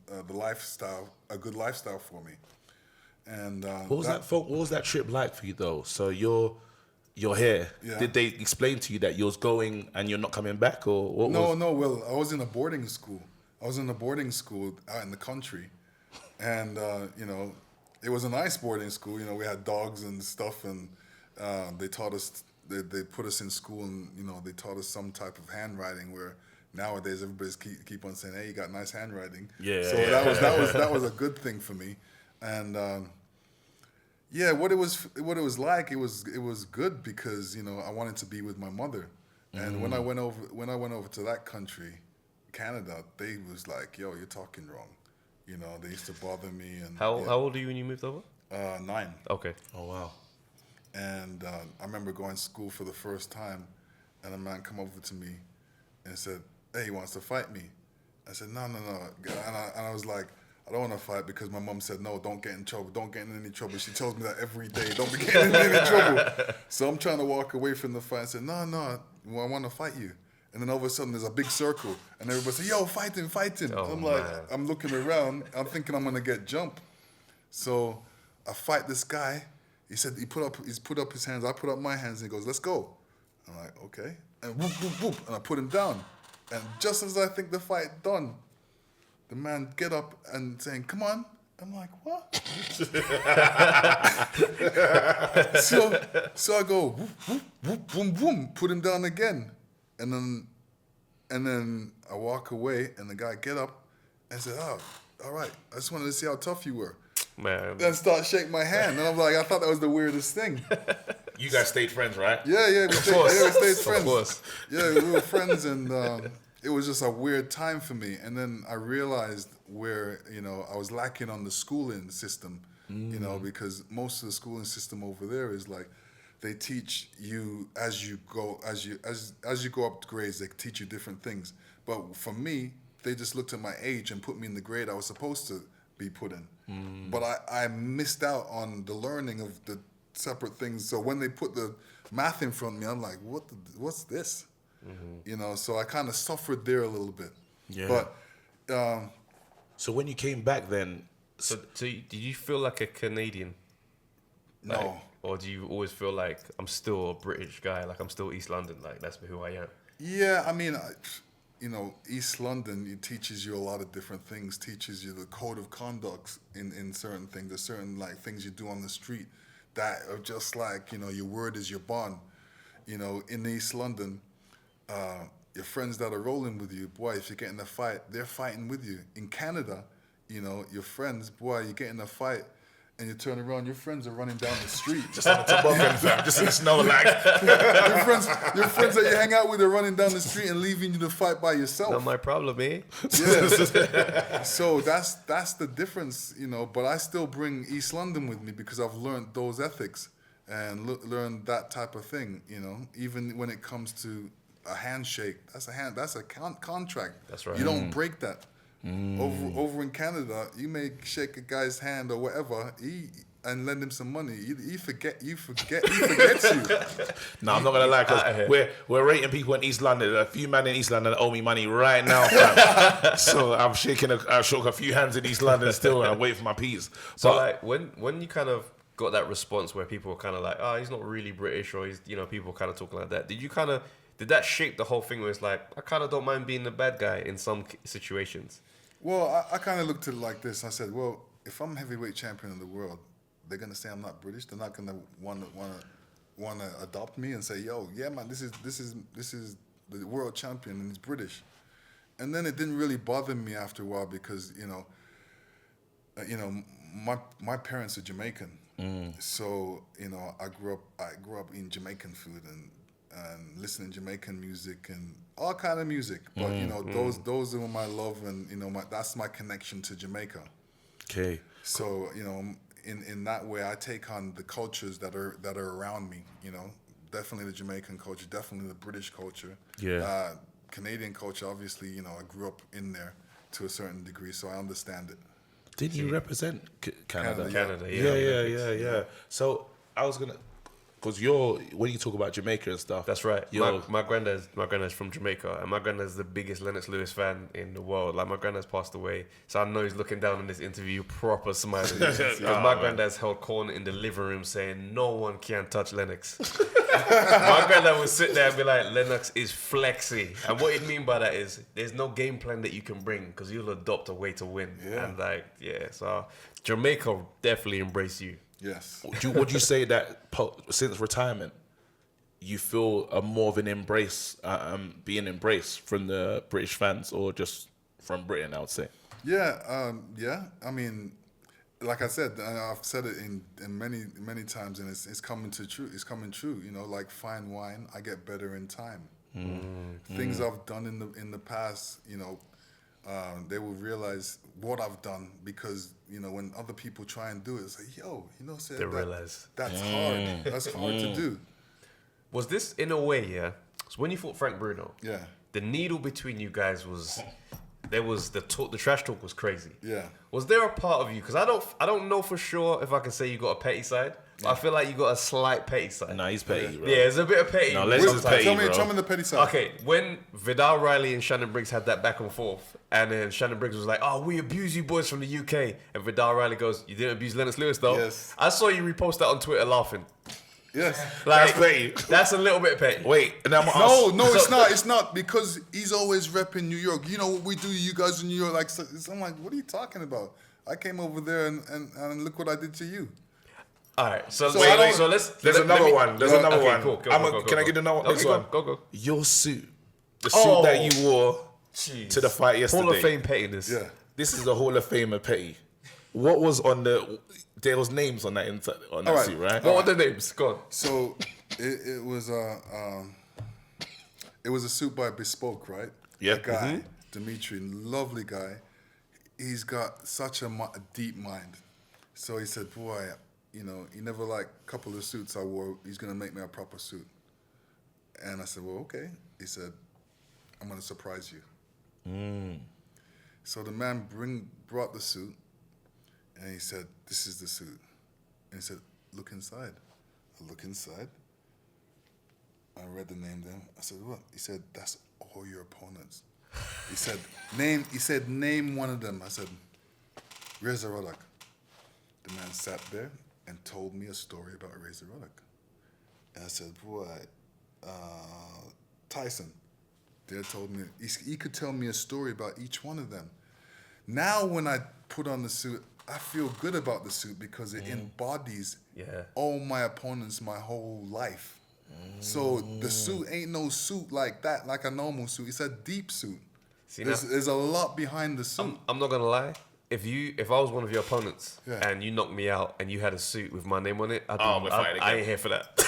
Speaker 3: the lifestyle, a good lifestyle for me. And
Speaker 1: what was that trip like for you though? So you're here. Yeah. Did they explain to you that you're going and you're not coming back, or what?
Speaker 3: No. Well, I was in a boarding school. out in the country, and you know, it was a nice boarding school. You know, we had dogs and stuff, and they taught us. They put us in school, and you know, they taught us some type of handwriting. Where nowadays everybody's keep on saying, "Hey, you got nice handwriting."
Speaker 1: Yeah.
Speaker 3: So that was a good thing for me, and. Yeah, what it was like, it was good because, you know, I wanted to be with my mother, and when I went over to that country, Canada, they was like, "Yo, you're talking wrong," you know. They used to bother me. And
Speaker 2: how old are you when you moved over?
Speaker 3: 9.
Speaker 2: Okay.
Speaker 1: Oh wow.
Speaker 3: And I remember going to school for the first time, and a man come over to me, and said, "Hey, he wants to fight me." I said, "No," and I was like, I don't want to fight because my mom said, no, don't get in trouble. Don't get in any trouble. She tells me that every day. Don't be getting in any trouble. So I'm trying to walk away from the fight. I said, no, I want to fight you. And then all of a sudden there's a big circle. And everybody said, yo, fight him.
Speaker 2: Oh,
Speaker 3: I'm like,
Speaker 2: man.
Speaker 3: I'm looking around. I'm thinking I'm going to get jumped. So I fight this guy. He said, he's put up his hands. I put up my hands. And he goes, let's go. I'm like, okay. And whoop, whoop, whoop. And I put him down. And just as I think the fight done, the man get up and saying, come on. I'm like, what? so I go, whoop, whoop, whoop, boom, boom, put him down again. And then I walk away and the guy get up and said, oh, all right. I just wanted to see how tough you were.
Speaker 2: Man.
Speaker 3: Then start shaking my hand. And I'm like, I thought that was the weirdest thing.
Speaker 1: You guys stayed friends, right?
Speaker 3: Yeah, we stayed friends.
Speaker 2: Of course.
Speaker 3: Yeah, we were friends, and it was just a weird time for me. And then I realized where, I was lacking on the schooling system, because most of the schooling system over there is like, they teach you as you go up grades, they teach you different things. But for me, they just looked at my age and put me in the grade I was supposed to be put in. But I missed out on the learning of the separate things. So when they put the math in front of me, I'm like, what's this? So I kind of suffered there a little bit.
Speaker 1: Yeah.
Speaker 3: But
Speaker 1: so when you came back then,
Speaker 2: So did you feel like a Canadian?
Speaker 3: no.
Speaker 2: Or do you always feel like I'm still a British guy, like I'm still East London, like that's who I am?
Speaker 3: Yeah, I mean, East London, it teaches you a lot of different things. Teaches you the code of conduct in certain things. There's certain like things you do on the street that are just like, your word is your bond. In East London, your friends that are rolling with you, boy, if you get in a fight, they're fighting with you. In Canada, your friends, boy, you get in a fight, and you turn around, your friends are running down the street.
Speaker 1: just on the toboggan, fam, just in the snow, like.
Speaker 3: your friends that you hang out with are running down the street and leaving you to fight by yourself.
Speaker 2: Not my problem, eh?
Speaker 3: Yeah. So that's the difference, But I still bring East London with me because I've learned those ethics and learned that type of thing, Even when it comes to a handshake, that's a contract.
Speaker 2: That's right.
Speaker 3: You don't break that. Over in Canada, you may shake a guy's hand or whatever, and lend him some money. He forgets you.
Speaker 1: No, I'm not gonna lie, because we're rating people in East London. A few men in East London owe me money right now, fam. So I'm I shook a few hands in East London still, and I'm waiting for my peas.
Speaker 2: So like when you kind of got that response where people were kind of like, oh, he's not really British, or he's people kind of talking like that. Did that shape the whole thing where it's like, I kind of don't mind being the bad guy in some situations?
Speaker 3: Well, I kind of looked at it like this. I said, well, if I'm heavyweight champion of the world, they're gonna say I'm not British. They're not gonna want to adopt me and say, yo, yeah, man, this is the world champion and he's British. And then it didn't really bother me after a while because my parents are Jamaican, so I grew up eating Jamaican food and listening to Jamaican music and all kind of music. But those are my love and that's my connection to Jamaica.
Speaker 1: Okay.
Speaker 3: So in that way, I take on the cultures that are around me. Definitely the Jamaican culture, definitely the British culture.
Speaker 1: Yeah.
Speaker 3: Canadian culture, obviously. I grew up in there to a certain degree, so I understand it.
Speaker 1: Didn't you represent Canada?
Speaker 2: Canada,
Speaker 1: Yeah. So I was gonna. Because when you talk about Jamaica and stuff.
Speaker 2: That's right. My granddad's from Jamaica, and my granddad's the biggest Lennox Lewis fan in the world. Like, my granddad's passed away, so I know he's looking down on this interview proper smiling. Because my granddad's held corner in the living room saying, no one can touch Lennox. My granddad would sit there and be like, Lennox is flexy. And what he'd mean by that is, there's no game plan that you can bring, because you'll adopt a way to win.
Speaker 3: Yeah.
Speaker 2: And so Jamaica definitely embrace you.
Speaker 3: Yes.
Speaker 1: Would you say that since retirement, you feel a more of an embrace, being embraced from the British fans, or just from Britain? I would say.
Speaker 3: Yeah. I mean, like I said, and I've said it in many times, and it's coming true. It's coming true. Like fine wine, I get better in time. Things I've done in the past, they will realize what I've done because when other people try and do it, it's like, yo,
Speaker 2: they realize
Speaker 3: that's hard. That's hard to do.
Speaker 2: Was this in a way, yeah? So when you fought Frank Bruno,
Speaker 3: yeah,
Speaker 2: the needle between you guys was the trash talk was crazy.
Speaker 3: Yeah.
Speaker 2: Was there a part of you? Because I don't know for sure if I can say you got a petty side. I feel like you got a slight petty side.
Speaker 1: Nah, he's petty, bro.
Speaker 2: Yeah, there's a bit of petty.
Speaker 1: No, let's just petty,
Speaker 3: tell
Speaker 1: bro.
Speaker 3: me the petty side.
Speaker 2: Okay, when Vidal Riley and Shannon Briggs had that back and forth, and then Shannon Briggs was like, "Oh, we abuse you boys from the UK," and Vidal Riley goes, "You didn't abuse Lennox Lewis, though."
Speaker 3: Yes.
Speaker 2: I saw you repost that on Twitter laughing.
Speaker 3: Yes.
Speaker 2: Like,
Speaker 1: That's petty.
Speaker 2: That's a little bit petty.
Speaker 1: Wait, and
Speaker 3: No, it's not. It's not because he's always repping New York. You know what we do, you guys in New York. Like, so I'm like, what are you talking about? I came over there and look what I did to you.
Speaker 2: All right, so
Speaker 1: let's. There's another one. There's another one.
Speaker 2: Cool,
Speaker 1: can I get another one?
Speaker 2: Okay,
Speaker 1: Next one.
Speaker 2: Go.
Speaker 1: Your suit, the suit that you wore
Speaker 2: Jeez.
Speaker 1: to the fight yesterday.
Speaker 2: Hall of Fame pettiness.
Speaker 3: Yeah.
Speaker 1: This is a Hall of Famer petty. What was on the? There was names on that inside on that suit, right?
Speaker 2: What were the names? Go on.
Speaker 3: So it was a suit by Bespoke, right?
Speaker 1: Yeah.
Speaker 3: A guy, Dimitri, lovely guy. He's got such a deep mind. So he said, boy, you know, he never liked a couple of suits I wore. He's gonna make me a proper suit. And I said, well, okay. He said, I'm gonna surprise you. So the man brought the suit, and he said, this is the suit. And he said, look inside. I look inside. I read the name there. I said, what? He said, that's all your opponents. He said, name one of them. I said, Reza Roddick. The man sat there and told me a story about Reza Roddick. And I said, boy, Tyson. They told me, he could tell me a story about each one of them. Now when I put on the suit, I feel good about the suit because it embodies all my opponents my whole life. So the suit ain't no suit like that, like a normal suit. It's a deep suit.
Speaker 2: See,
Speaker 3: there's a lot behind the suit.
Speaker 2: I'm not gonna lie. If I was one of your opponents and you knocked me out and you had a suit with my name on it, I ain't here for that.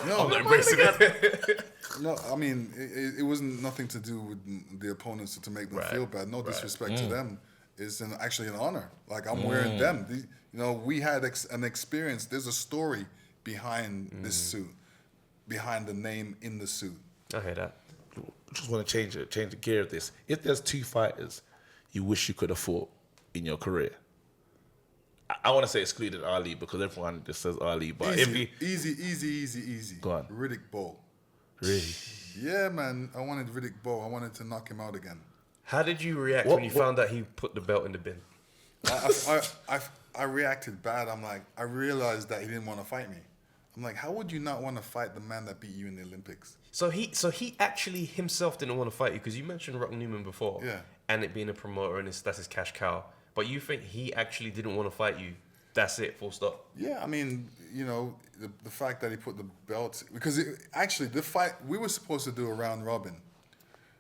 Speaker 3: No,
Speaker 2: I'm not embracing it.
Speaker 3: No, I mean it wasn't nothing to do with the opponents to make them feel bad. No disrespect to them. It's actually an honor. Like I'm wearing them. You know, we had an experience. There's a story behind this suit, behind the name in the suit.
Speaker 2: I hear that.
Speaker 1: Just want to change the gear of this. If there's two fighters you wish you could have fought in your career, I want to say excluded Ali because everyone just says Ali. But
Speaker 3: easy.
Speaker 1: Go on.
Speaker 3: Riddick Bowe.
Speaker 1: Really?
Speaker 3: Yeah, man. I wanted Riddick Bowe. I wanted to knock him out again.
Speaker 2: How did you react when you found out he put the belt in the bin?
Speaker 3: I reacted bad. I'm like, I realized that he didn't want to fight me. I'm like, how would you not want to fight the man that beat you in the Olympics?
Speaker 2: So he actually himself didn't want to fight you because you mentioned Rock Newman before, and it being a promoter and that's his cash cow. But you think he actually didn't want to fight you? That's it, full stop.
Speaker 3: Yeah, I mean, you know, the fact that he put the belt because actually the fight we were supposed to do a round robin.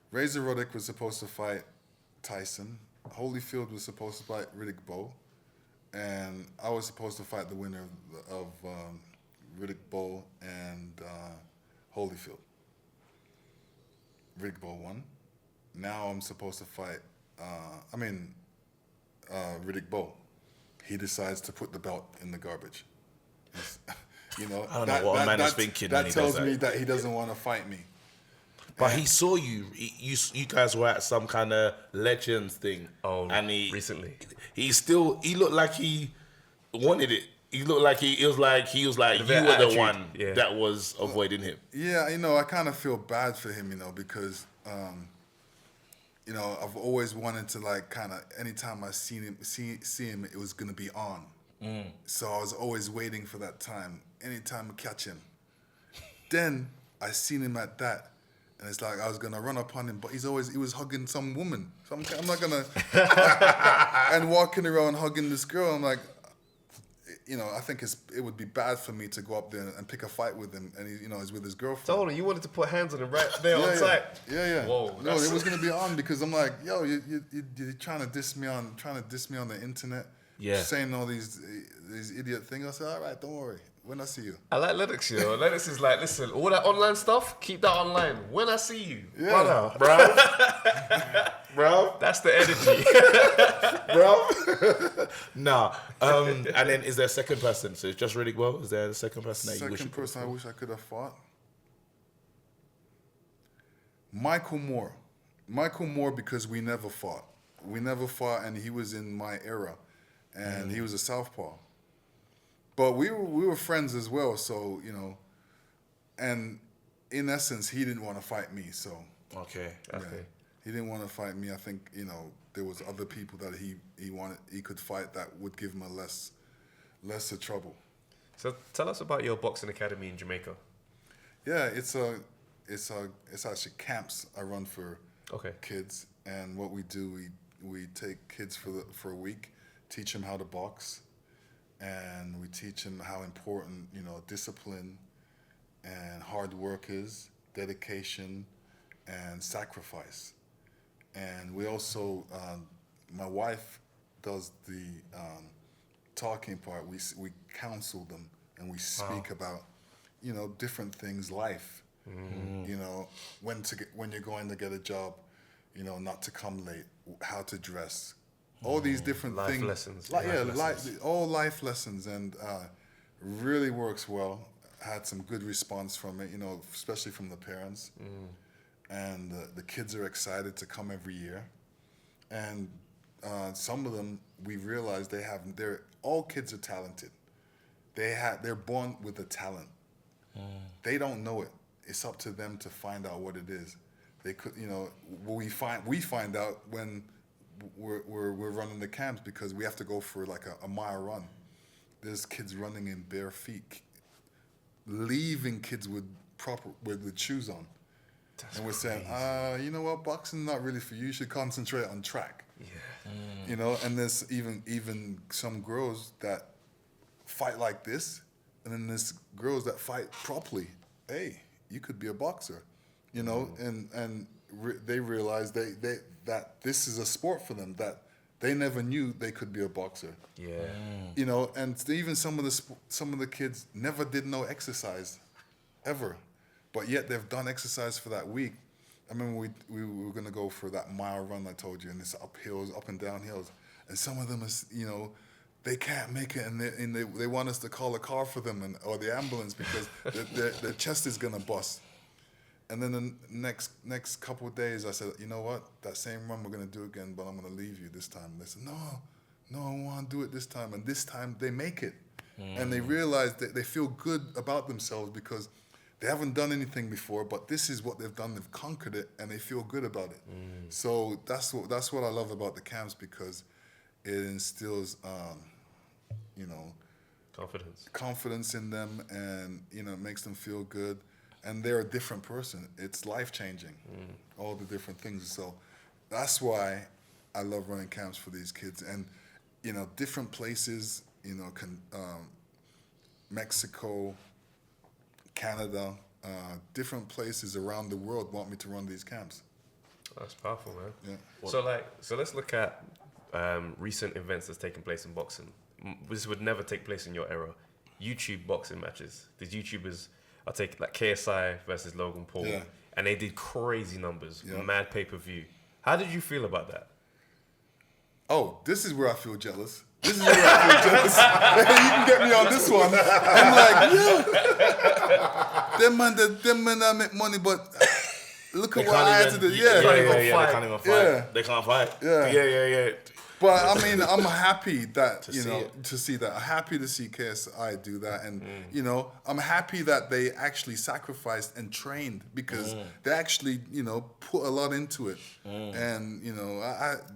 Speaker 3: Razor Roddick was supposed to fight Tyson. Holyfield was supposed to fight Riddick Bowe, and I was supposed to fight the winner of Riddick Bowe and Holyfield. Riddick Bowe won. Now I'm supposed to fight. Riddick Bowe. He decides to put the belt in the garbage. You know,
Speaker 1: I don't know what a man is thinking.
Speaker 3: That tells me that he doesn't want to fight me.
Speaker 1: But he saw you. You guys were at some kind of Legends thing.
Speaker 2: Oh,
Speaker 1: and
Speaker 2: recently.
Speaker 1: He looked like he wanted it. He looked like he was like you were the one that was avoiding him.
Speaker 3: Yeah, you know, I kind of feel bad for him, you know, because you know, I've always wanted to like kind of anytime I see him, it was gonna be on. So I was always waiting for that time. Anytime I catch him, then I seen him at that. And it's like I was gonna run up on him, but he was hugging some woman. So I'm not gonna and walking around hugging this girl. I'm like, you know, I think it would be bad for me to go up there and pick a fight with him, and he's with his girlfriend.
Speaker 2: So hold on, you wanted to put hands on him right there on site.
Speaker 3: Yeah.
Speaker 2: Whoa.
Speaker 3: No, it was gonna be on because I'm like, yo, you're trying to diss me on the internet.
Speaker 1: Yeah.
Speaker 3: Saying all these idiot things. I said, all right, don't worry. When I see you.
Speaker 2: I like Lennox, you know. Lennox is like, listen, all that online stuff, keep that online. When I see you,
Speaker 3: yeah,
Speaker 1: bro.
Speaker 2: That's the energy,
Speaker 1: bro. Nah. And then is there a second person? So it's just Riddick Bowe? Is there a second person that you wish?
Speaker 3: Second person I wish I could have fought. Michael Moore. Michael Moore because we never fought. We never fought, and he was in my era, and he was a southpaw. But we were friends as well, so, you know, and in essence, he didn't want to fight me, so.
Speaker 1: Okay.
Speaker 3: He didn't want to fight me. I think, you know, there was other people that he could fight that would give him lesser trouble.
Speaker 2: So tell us about your boxing academy in Jamaica.
Speaker 3: Yeah, it's actually camps I run for kids, and what we do, we take kids for a week, teach them how to box. And we teach them how important, you know, discipline and hard work is, dedication and sacrifice. And we also, my wife does the talking part. We counsel them and we speak about, you know, different things, life. You know, when you're going to get a job, you know, not to come late, how to dress, all these different
Speaker 2: life
Speaker 3: things.
Speaker 2: Lessons.
Speaker 3: All life lessons, and really works well. Had some good response from it, you know, especially from the parents. And the kids are excited to come every year. And some of them, we realize all kids are talented. They're born with a talent. They don't know it. It's up to them to find out what it is. They could, you know, we find out when we're running the camps, because we have to go for like a mile run. There's kids running in bare feet, leaving kids with shoes on. And we're saying, you know what, boxing not really for you. You should concentrate on track. You know, and there's even some girls that fight like this, and then there's girls that fight properly. Hey, you could be a boxer, you know, and they realize that this is a sport for them, that they never knew they could be a boxer. You know, and even some of the kids never did no exercise, ever. But yet they've done exercise for that week. I remember we were going to go for that mile run I told you, and it's up hills, up and down hills. And some of them, you know, they can't make it, and they want us to call a car for them or the ambulance because their chest is going to bust. And then the next couple of days, I said, you know what, that same run we're going to do again, but I'm going to leave you this time. And they said, no, I want to do it this time. And this time they make it. And they realize that they feel good about themselves because they haven't done anything before, but this is what they've done. They've conquered it, and they feel good about it. So that's what I love about the camps, because it instills, you know, confidence in them, and you know, it makes them feel good. And they're a different person. It's life-changing, all the different things. So that's why I love running camps for these kids. And you know, different places, you know, Mexico, Canada, different places around the world want me to run these camps.
Speaker 2: That's powerful, man.
Speaker 3: Yeah.
Speaker 2: So let's look at recent events that's taken place in boxing. This would never take place in your era. YouTube boxing matches. These YouTubers, I'll take like KSI versus Logan Paul, and they did crazy numbers, mad pay-per-view. How did you feel about that?
Speaker 3: Oh, this is where I feel jealous. You can get me on this one. I'm like, them man that make money, but look at what I had to do.
Speaker 1: They can't even fight. They can't fight. Yeah.
Speaker 3: But I mean, I'm happy that to see that. I'm happy to see KSI do that, and you know, I'm happy that they actually sacrificed and trained, because they actually, you know, put a lot into it, and you know,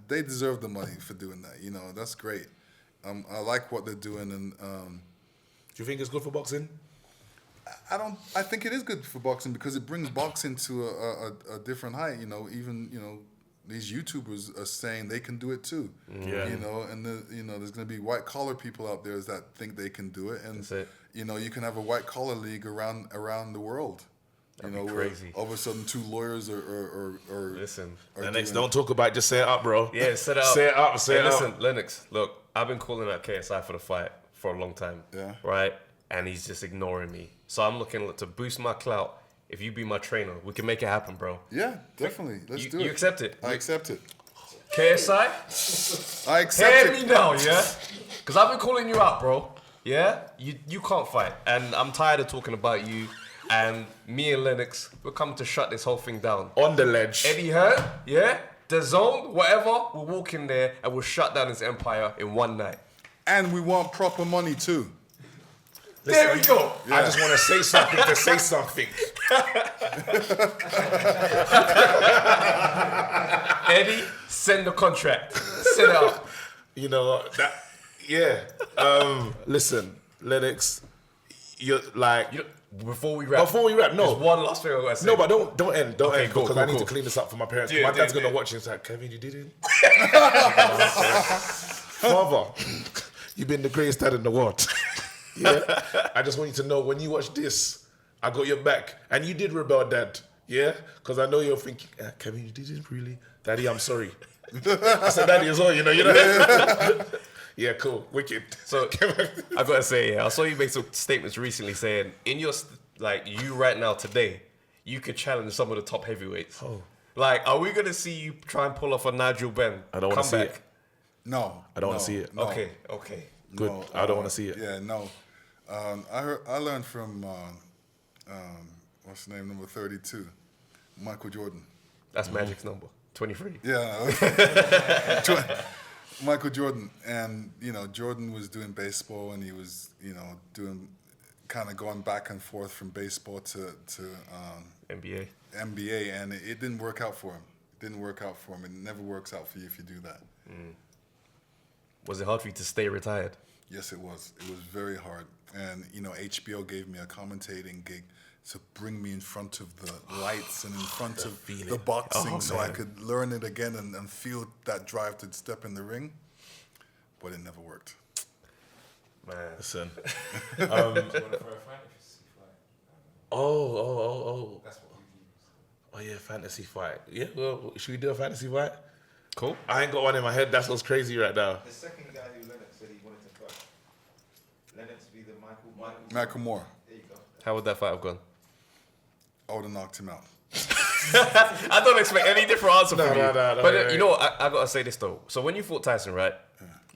Speaker 3: they deserve the money for doing that. You know, that's great. I like what they're doing, and
Speaker 1: do you think it's good for boxing?
Speaker 3: I think it is good for boxing, because it brings boxing to a different height. You know, even, you know, these YouTubers are saying they can do it too. You know, and you know, there's going to be white collar people out there that think they can do it, and you know, you can have a white collar league around the world.
Speaker 2: That'd be crazy.
Speaker 3: All of a sudden, two lawyers or
Speaker 2: listen.
Speaker 1: Lennox, don't talk about it, just say it up, bro.
Speaker 2: Yeah, set it up.
Speaker 1: Say it up. Say it
Speaker 2: listen,
Speaker 1: up.
Speaker 2: Lennox, look, I've been calling out KSI for the fight for a long time.
Speaker 3: Yeah.
Speaker 2: Right? And he's just ignoring me. So I'm looking to boost my clout. If you be my trainer, we can make it happen, bro.
Speaker 3: Yeah, definitely. Let's do it.
Speaker 2: You accept it?
Speaker 3: I accept it.
Speaker 2: KSI?
Speaker 3: I accept it.
Speaker 2: Hear me now, yeah? Because I've been calling you out, bro. Yeah? You can't fight. And I'm tired of talking about you. And me and Lennox, we're coming to shut this whole thing down.
Speaker 1: On the ledge.
Speaker 2: Eddie Hearn, yeah? The Zone, whatever, we'll walk in there and we'll shut down his empire in one night.
Speaker 3: And we want proper money too.
Speaker 2: Listen, there we go.
Speaker 1: Yeah. I just want to say something to say something.
Speaker 2: Eddie, send the contract. Set it up.
Speaker 1: You know that? Yeah. Listen, Lennox, you're like.
Speaker 2: Before we wrap,
Speaker 1: no.
Speaker 2: There's one last thing I want to say.
Speaker 1: No, but don't end, because
Speaker 2: cool,
Speaker 1: I need to clean this up for my parents. My dad's gonna watch it. It's like, Kevin, you didn't. Father, you've been the greatest dad in the world. Yeah. I just want you to know, when you watch this, I got your back, and you did rebel, Dad. Yeah, because I know you're thinking, Kevin, you didn't really, Daddy. I'm sorry. I said daddy as well, you know. Yeah, cool, wicked.
Speaker 2: So I gotta say, I saw you make some statements recently saying in your you right now today, you could challenge some of the top heavyweights.
Speaker 1: Oh.
Speaker 2: Like, are we gonna see you try and pull off a Nigel Benn?
Speaker 1: I don't want to see it.
Speaker 3: No.
Speaker 1: I don't want to see it.
Speaker 3: No.
Speaker 2: Okay.
Speaker 1: Good.
Speaker 3: No,
Speaker 1: I don't want to see it.
Speaker 3: Yeah, no. I learned from what's the name, number 32, Michael Jordan.
Speaker 2: That's Magic's number, 23.
Speaker 3: Yeah. Michael Jordan, and Jordan was doing baseball, and he was doing kind of going back and forth from baseball to
Speaker 2: NBA,
Speaker 3: and it didn't work out for him. It never works out for you if you do that.
Speaker 2: Was it hard for you to stay retired?
Speaker 3: Yes, it was. It was very hard, and HBO gave me a commentating gig to bring me in front of the lights and in front of the boxing, so I could learn it again and feel that drive to step in the ring. But it never worked.
Speaker 2: Man,
Speaker 1: listen.
Speaker 4: For a fantasy fight.
Speaker 1: Oh.
Speaker 4: That's what we use.
Speaker 1: Oh yeah, fantasy fight. Yeah, well, should we do a fantasy fight?
Speaker 2: cool.
Speaker 1: I ain't got one in my head. That's what's crazy right now.
Speaker 4: The second guy who Lennox said he wanted to fight. Lennox be the
Speaker 3: Michael Moore.
Speaker 4: There you go.
Speaker 2: How would that fight have gone?
Speaker 3: I would have knocked him out.
Speaker 2: I don't expect any different answer from you.
Speaker 1: No,
Speaker 2: But you know what? I gotta say this though. So when you fought Tyson, right?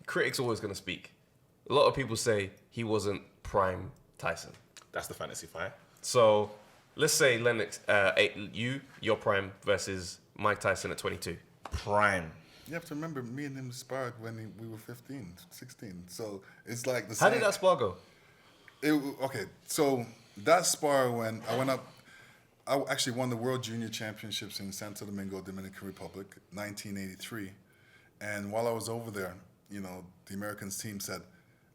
Speaker 2: Critics always gonna speak. A lot of people say he wasn't prime Tyson.
Speaker 1: That's the fantasy fight.
Speaker 2: So let's say Lennox, your prime versus Mike Tyson at 22.
Speaker 1: Prime.
Speaker 3: You have to remember, me and him sparred when we were 15, 16. So it's like the same.
Speaker 2: How did that spar go?
Speaker 3: Okay, so that spar when I went up, I actually won the World Junior Championships in Santo Domingo, Dominican Republic, 1983. And while I was over there, the Americans team said,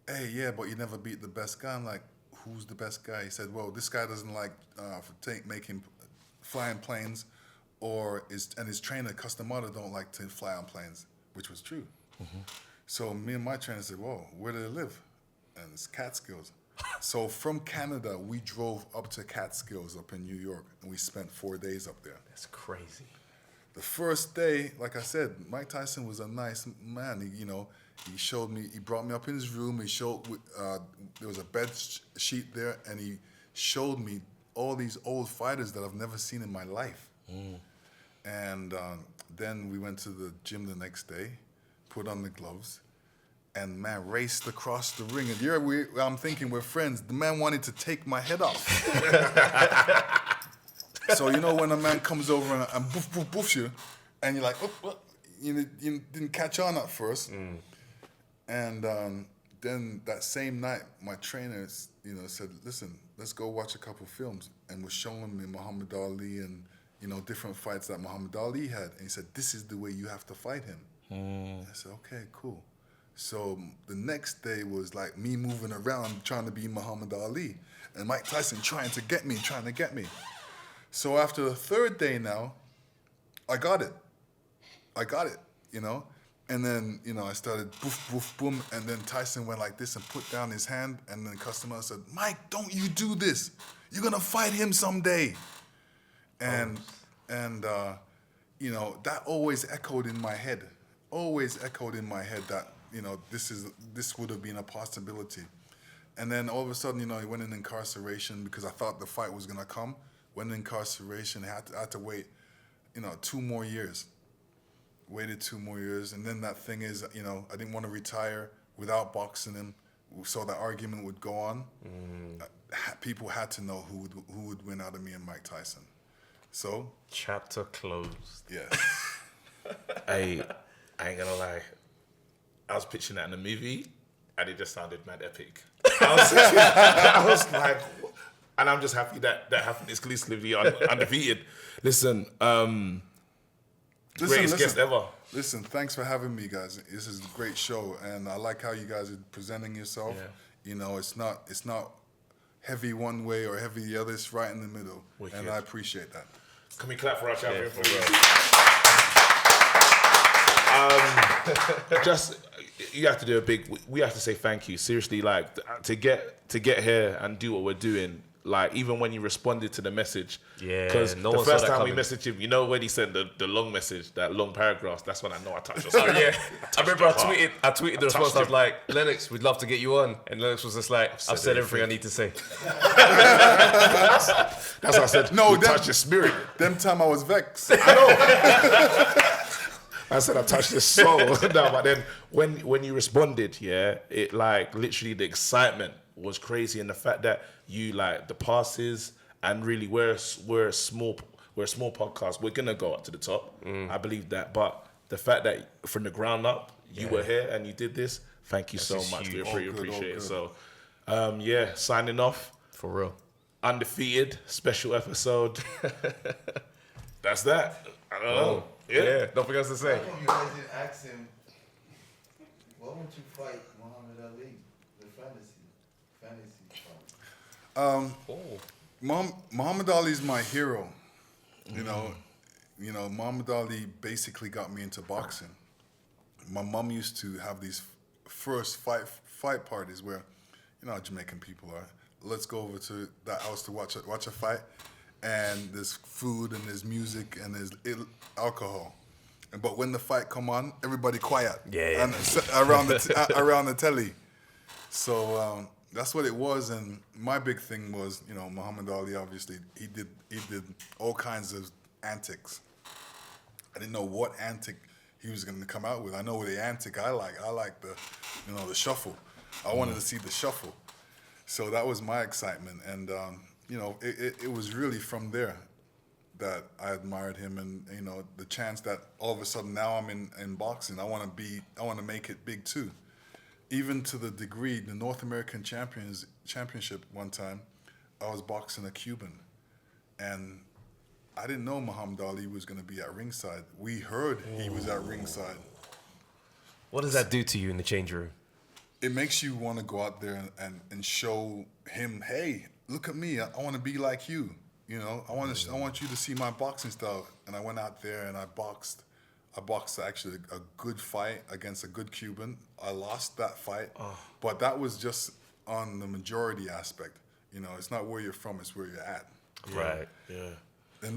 Speaker 3: "Hey, yeah, but you never beat the best guy." I'm like, "Who's the best guy?" He said, "Well, this guy doesn't like making flying planes, and his trainer Customato don't like to fly on planes," which was true. Mm-hmm. So me and my trainer said, "Whoa, where do they live?" And it's Catskills. So from Canada, we drove up to Catskills up in New York, and we spent 4 days up there.
Speaker 2: That's crazy.
Speaker 3: The first day, like I said, Mike Tyson was a nice man. He showed me, he brought me up in his room. He showed, there was a bed sheet there, and he showed me all these old fighters that I've never seen in my life. And then we went to the gym the next day, put on the gloves, and man raced across the ring. And I'm thinking we're friends. The man wanted to take my head off. So when a man comes over and boof, boof, boofs you, and you're like, oh, you didn't catch on at first. And then that same night, my trainer, said, "Listen, let's go watch a couple films," and was showing me Muhammad Ali and different fights that Muhammad Ali had. And he said, "This is the way you have to fight him." I said, "Okay, cool." So the next day was like me moving around trying to be Muhammad Ali, and Mike Tyson trying to get me. So after the third day now, I got it. And then, I started boof, boof, boom, and then Tyson went like this and put down his hand, and then the customer said, "Mike, don't you do this. You're going to fight him someday." And that always echoed in my head. That, this would have been a possibility. And then all of a sudden, he went in incarceration because I thought the fight was going to come. Went in incarceration, I had to wait, 2 more years. Waited 2 more years, and then that thing is, I didn't want to retire without boxing him, so the argument would go on. People had to know who would win out of me and Mike Tyson. So
Speaker 2: chapter closed.
Speaker 3: Yes.
Speaker 1: I ain't gonna lie. I was pitching that in the movie, and it just sounded mad epic. I was like, and I'm just happy that happened exclusively undefeated. Listen, greatest guest ever.
Speaker 3: Listen, thanks for having me, guys. This is a great show, and I like how you guys are presenting yourself. Yeah. It's not heavy one way or heavy the other. It's right in the middle, and I appreciate that.
Speaker 1: Can we clap for our champion?
Speaker 2: Yeah, for real.
Speaker 1: Just you have to do we have to say thank you. Seriously, like to get here and do what we're doing. like even when you responded to the message.
Speaker 2: Yeah,
Speaker 1: because
Speaker 2: no
Speaker 1: the
Speaker 2: one saw
Speaker 1: first
Speaker 2: that
Speaker 1: time we
Speaker 2: coming.
Speaker 1: messaged him, you know when he sent the long message, that long paragraph, that's when I know I touched your spirit.
Speaker 2: Yeah, I remember I tweeted the response.
Speaker 1: touched
Speaker 2: I was
Speaker 1: him.
Speaker 2: like, Lennox, we'd love to get you on, and Lennox was just like, I've said everything I need to say.
Speaker 1: That's what I said.
Speaker 3: No,
Speaker 1: No,
Speaker 3: them-
Speaker 1: touch your spirit.
Speaker 3: Them time I was vexed.
Speaker 1: I said I touched his soul. No, but then when you responded, yeah, it like literally the excitement was crazy, and the fact that you like the passes, and really we're a small podcast. We're gonna go up to the top. I believe that, but the fact that from the ground up you were here and you did this, thank you so
Speaker 2: just
Speaker 1: much.
Speaker 2: huge.
Speaker 1: We
Speaker 3: All
Speaker 1: really
Speaker 3: good,
Speaker 1: appreciate it.
Speaker 3: all
Speaker 1: So, yeah, signing off.
Speaker 2: For real.
Speaker 1: Undefeated special episode. That's that. I don't know.
Speaker 2: Yeah, nothing else to
Speaker 4: How
Speaker 2: say.
Speaker 4: come you guys didn't ask him, why won't you fight Muhammad Ali? The fantasy fight.
Speaker 3: Muhammad Ali's my hero. You know, Muhammad Ali basically got me into boxing. My mom used to have these first fight parties where, you know how Jamaican people are. Let's go over to that house to watch a fight, and there's food and there's music and there's alcohol. But when the fight come on, everybody quiet.
Speaker 2: Yeah.
Speaker 3: And around the telly. So that's what it was. And my big thing was, you know, Muhammad Ali. Obviously, he did all kinds of antics. I didn't know what antic he was going to come out with. I know the antic I like. I like the, you know, the shuffle. I wanted to see the shuffle. So that was my excitement. And, you know, it was really from there that I admired him, and, you know, the chance that all of a sudden now I'm in boxing. I want to make it big too. Even to the degree, the North American Championship one time, I was boxing a Cuban, and I didn't know Muhammad Ali was going to be at ringside. We heard he was at ringside.
Speaker 2: What does that do to you in the change room?
Speaker 3: It makes you want to go out there and show him, hey, look at me. I want to be like you. You know, I want you to see my boxing style. And I went out there and I boxed. I boxed actually a good fight against a good Cuban. I lost that fight, but that was just on the majority aspect. You know, it's not where you're from, it's where you're at.
Speaker 2: Right.
Speaker 1: Yeah.
Speaker 3: The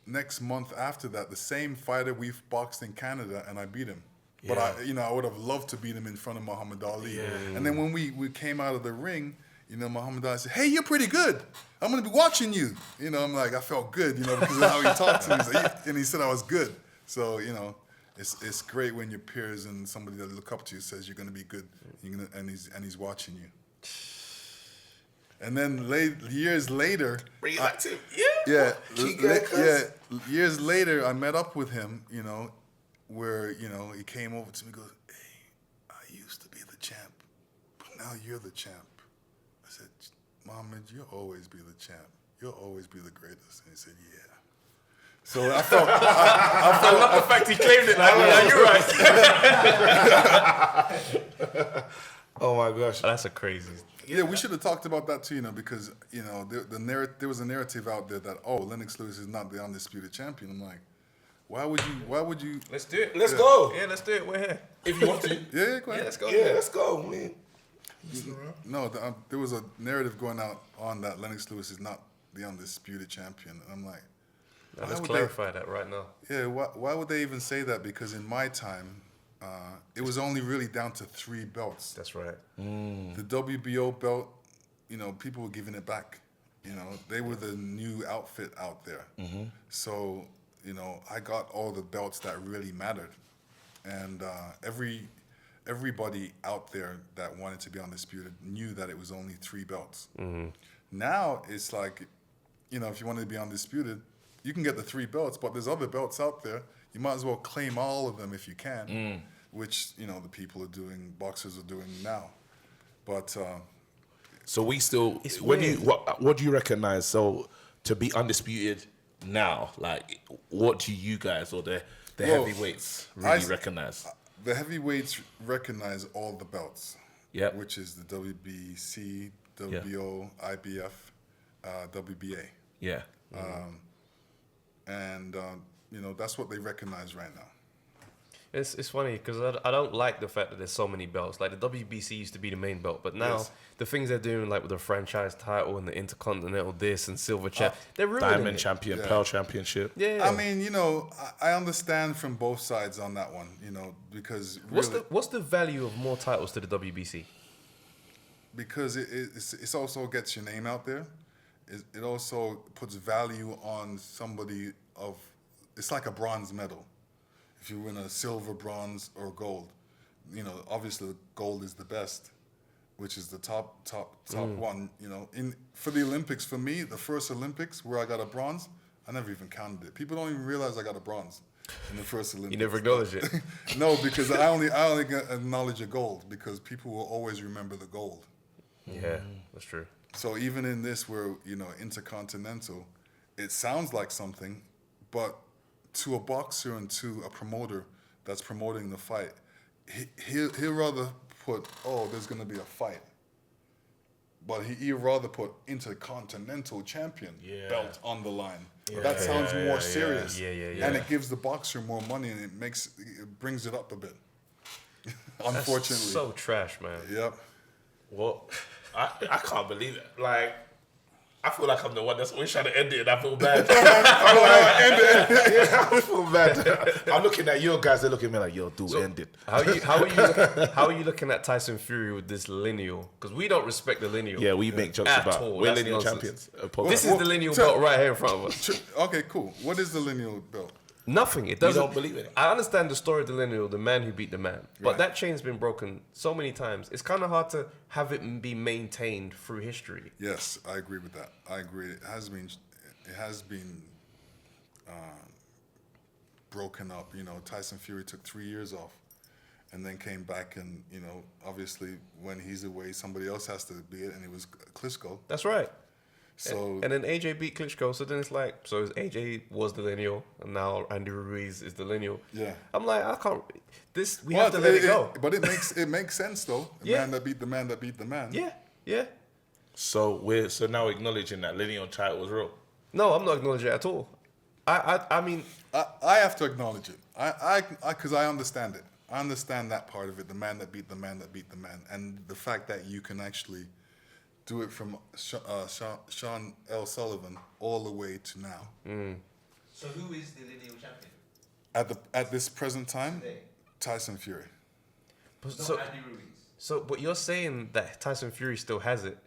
Speaker 3: next month after that, the same fighter we've boxed in Canada, and I beat him. But I would have loved to beat him in front of Muhammad Ali.
Speaker 1: Yeah.
Speaker 3: And then when we came out of the ring, you know, Muhammad Ali said, "Hey, you're pretty good. I'm gonna be watching you." You know, I'm like, I felt good, you know, because of how he talked to me. And he said I was good. So, you know, it's great when your peers and somebody that look up to you says you're gonna be good, and he's watching you. And then years later,
Speaker 1: Bring it back to him.
Speaker 3: years later, I met up with him, you know, where, you know, he came over to me and goes, "Hey, I used to be the champ, but now you're the champ." I said, "Muhammad, you'll always be the champ. You'll always be the greatest." And he said, "Yeah." So I felt,
Speaker 2: I love the fact he claimed it. Like, yeah, you're right.
Speaker 1: Oh my gosh.
Speaker 2: That's a crazy.
Speaker 3: yeah, we should have talked about that too, you know, because, you know, there was a narrative out there that, oh, Lennox Lewis is not the undisputed champion. I'm like, why would you?
Speaker 2: Let's do it.
Speaker 1: Let's go.
Speaker 2: Yeah, let's do it. We're here.
Speaker 1: If you want to.
Speaker 3: Yeah, go ahead.
Speaker 2: Yeah, let's go.
Speaker 1: Yeah, let's go, man.
Speaker 3: No, there was a narrative going out on that Lennox Lewis is not the undisputed champion. And I'm like,
Speaker 2: Now, let's
Speaker 3: why would
Speaker 2: clarify that right now.
Speaker 3: yeah, why would they even say that? Because in my time, it was only really down to 3 belts.
Speaker 2: That's right.
Speaker 3: The WBO belt, you know, people were giving it back. You know, they were the new outfit out there. So, you know, I got all the belts that really mattered. And everybody out there that wanted to be undisputed knew that it was only 3 belts. Now it's like, you know, if you wanted to be undisputed, you can get the 3 belts, but there's other belts out there. You might as well claim all of them if you can, which, you know, the people are doing, boxers are doing now. But
Speaker 1: So we still,
Speaker 2: It's
Speaker 1: when
Speaker 2: weird.
Speaker 1: you, what do you recognize? So to be undisputed now, like, what do you guys or the
Speaker 3: Well,
Speaker 1: heavyweights really recognize?
Speaker 3: the heavyweights recognize all the belts.
Speaker 1: Yep.
Speaker 3: Which is the WBC, WBO, IBF, WBA.
Speaker 1: Yeah.
Speaker 3: And, you know, that's what they recognize right now.
Speaker 2: It's funny because I don't like the fact that there's so many belts. Like the WBC used to be the main belt, but now the things they're doing, like with the franchise title and the Intercontinental this and Silver Champ, they're ruining
Speaker 1: Diamond
Speaker 2: it.
Speaker 1: Champion, Pearl Championship.
Speaker 2: Yeah.
Speaker 3: I mean, you know, I understand from both sides on that one, you know, because really,
Speaker 2: What's the value of more titles to the WBC?
Speaker 3: because it also gets your name out there. It also puts value on somebody of. It's like a bronze medal. If you win a silver, bronze, or gold, you know, obviously gold is the best, which is the top one. You know, for the Olympics, for me, the first Olympics where I got a bronze, I never even counted it. People don't even realize I got a bronze in the first Olympics.
Speaker 2: You never acknowledge it.
Speaker 3: No, because I only acknowledge a gold because people will always remember the gold.
Speaker 2: Yeah, that's true.
Speaker 3: So even in this, where you know Intercontinental, it sounds like something, but to a boxer and to a promoter that's promoting the fight, he'll rather put, oh, there's going to be a fight. But he'd rather put Intercontinental Champion belt on the line. That sounds more serious.
Speaker 2: Yeah.
Speaker 3: And it gives the boxer more money and it brings it up a bit. Unfortunately.
Speaker 2: That's so trash, man.
Speaker 3: Yep.
Speaker 1: Well, I can't believe it. Like, I feel like I'm the one that's always trying to end it, and I feel bad. I feel bad. I'm looking at you guys. They're looking at me like, "Yo, dude, end it."
Speaker 2: How are you looking at Tyson Fury with this lineal? Because we don't respect the lineal.
Speaker 1: Yeah, we make jokes
Speaker 2: At
Speaker 1: about
Speaker 2: all.
Speaker 1: we're
Speaker 2: That's
Speaker 1: lineal
Speaker 2: nonsense.
Speaker 1: champions.
Speaker 2: This is the lineal belt right here in front of us.
Speaker 3: Okay, cool. What is the lineal belt?
Speaker 2: Nothing. It doesn't.
Speaker 1: don't believe in it.
Speaker 2: I understand the story of the lineal, the man who beat the man, but
Speaker 3: Right.
Speaker 2: that chain's been broken so many times. It's kind of hard to have it be maintained through history.
Speaker 3: Yes, I agree with that. I agree. It has been broken up. You know, Tyson Fury took 3 years off, and then came back, and you know, obviously when he's away, somebody else has to be it, and it was Klitschko.
Speaker 2: That's right.
Speaker 3: So
Speaker 2: And then AJ beat Klitschko, so then it's like, so AJ was the lineal, and now Andy Ruiz is the lineal.
Speaker 3: Yeah.
Speaker 2: I'm like, I can't. We have to let it go.
Speaker 3: But it makes sense though. The
Speaker 2: Yeah.
Speaker 3: man that beat the man that beat the man.
Speaker 2: Yeah.
Speaker 1: So we're now acknowledging that lineal title was real.
Speaker 2: No, I'm not acknowledging it at all. I mean,
Speaker 3: I have to acknowledge it. Because I understand it. I understand that part of it. The man that beat the man that beat the man, and the fact that you can actually do it from Sean L. Sullivan all the way to now.
Speaker 4: So who is the lineal champion?
Speaker 3: At this present time,
Speaker 4: Today?
Speaker 3: Tyson Fury.
Speaker 2: so
Speaker 4: Andy Ruiz.
Speaker 2: but you're saying that Tyson Fury still has it,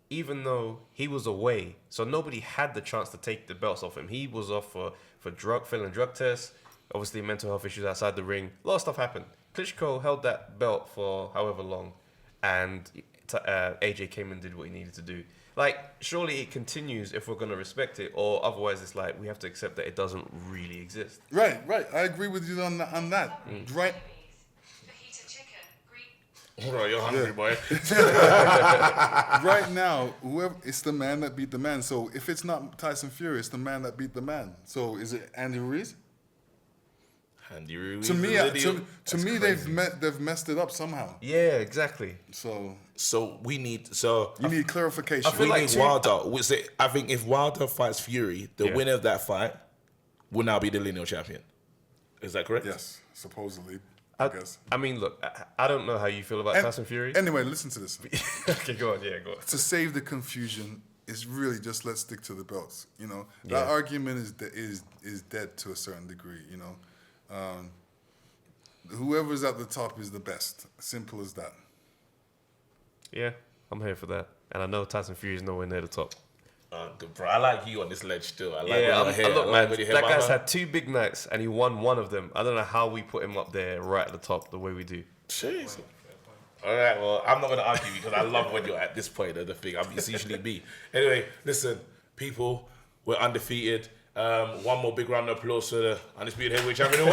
Speaker 2: even though he was away, so nobody had the chance to take the belts off him. He was off for failing drug tests, obviously mental health issues outside the ring. A lot of stuff happened. Klitschko held that belt for however long, and AJ came and did what he needed to do. Like, surely it continues if we're going to respect it, or otherwise it's like we have to accept that it doesn't really exist.
Speaker 3: Right. I agree with you on that. Right.
Speaker 1: Bro, you're hungry, boy.
Speaker 3: Right now, it's the man that beat the man. So if it's not Tyson Fury, it's the man that beat the man. So is it Andy Ruiz?
Speaker 1: Andy Ruiz.
Speaker 3: To me,
Speaker 1: That's
Speaker 3: they've messed it up somehow.
Speaker 2: Yeah, exactly.
Speaker 3: So
Speaker 1: we need
Speaker 3: you need clarification.
Speaker 2: feel
Speaker 1: we
Speaker 2: like
Speaker 1: need Wilder. I think if Wilder fights Fury, the winner of that fight will now be the lineal champion. Is that correct?
Speaker 3: Yes, supposedly. I guess.
Speaker 2: I mean, look, I don't know how you feel about Tyson Fury.
Speaker 3: Anyway, listen to this.
Speaker 2: Okay, go on. Yeah, go on.
Speaker 3: To save the confusion, it's really just let's stick to the belts. You know, that argument is dead to a certain degree. You know, whoever's at the top is the best. Simple as that.
Speaker 2: Yeah, I'm here for that. And I know Tyson Fury is nowhere near the top.
Speaker 1: Good, bro. I like you on this ledge still. I like
Speaker 2: Look, man, that guy's had 2 big nights and he won one of them. I don't know how we put him up there right at the top the way we do.
Speaker 1: Jeez. All right, well, I'm not going to argue because I love when you're at this point of the thing. It's usually me. Anyway, listen, people, we're undefeated. One more big round of applause for the Undisputed Heavyweight Champion.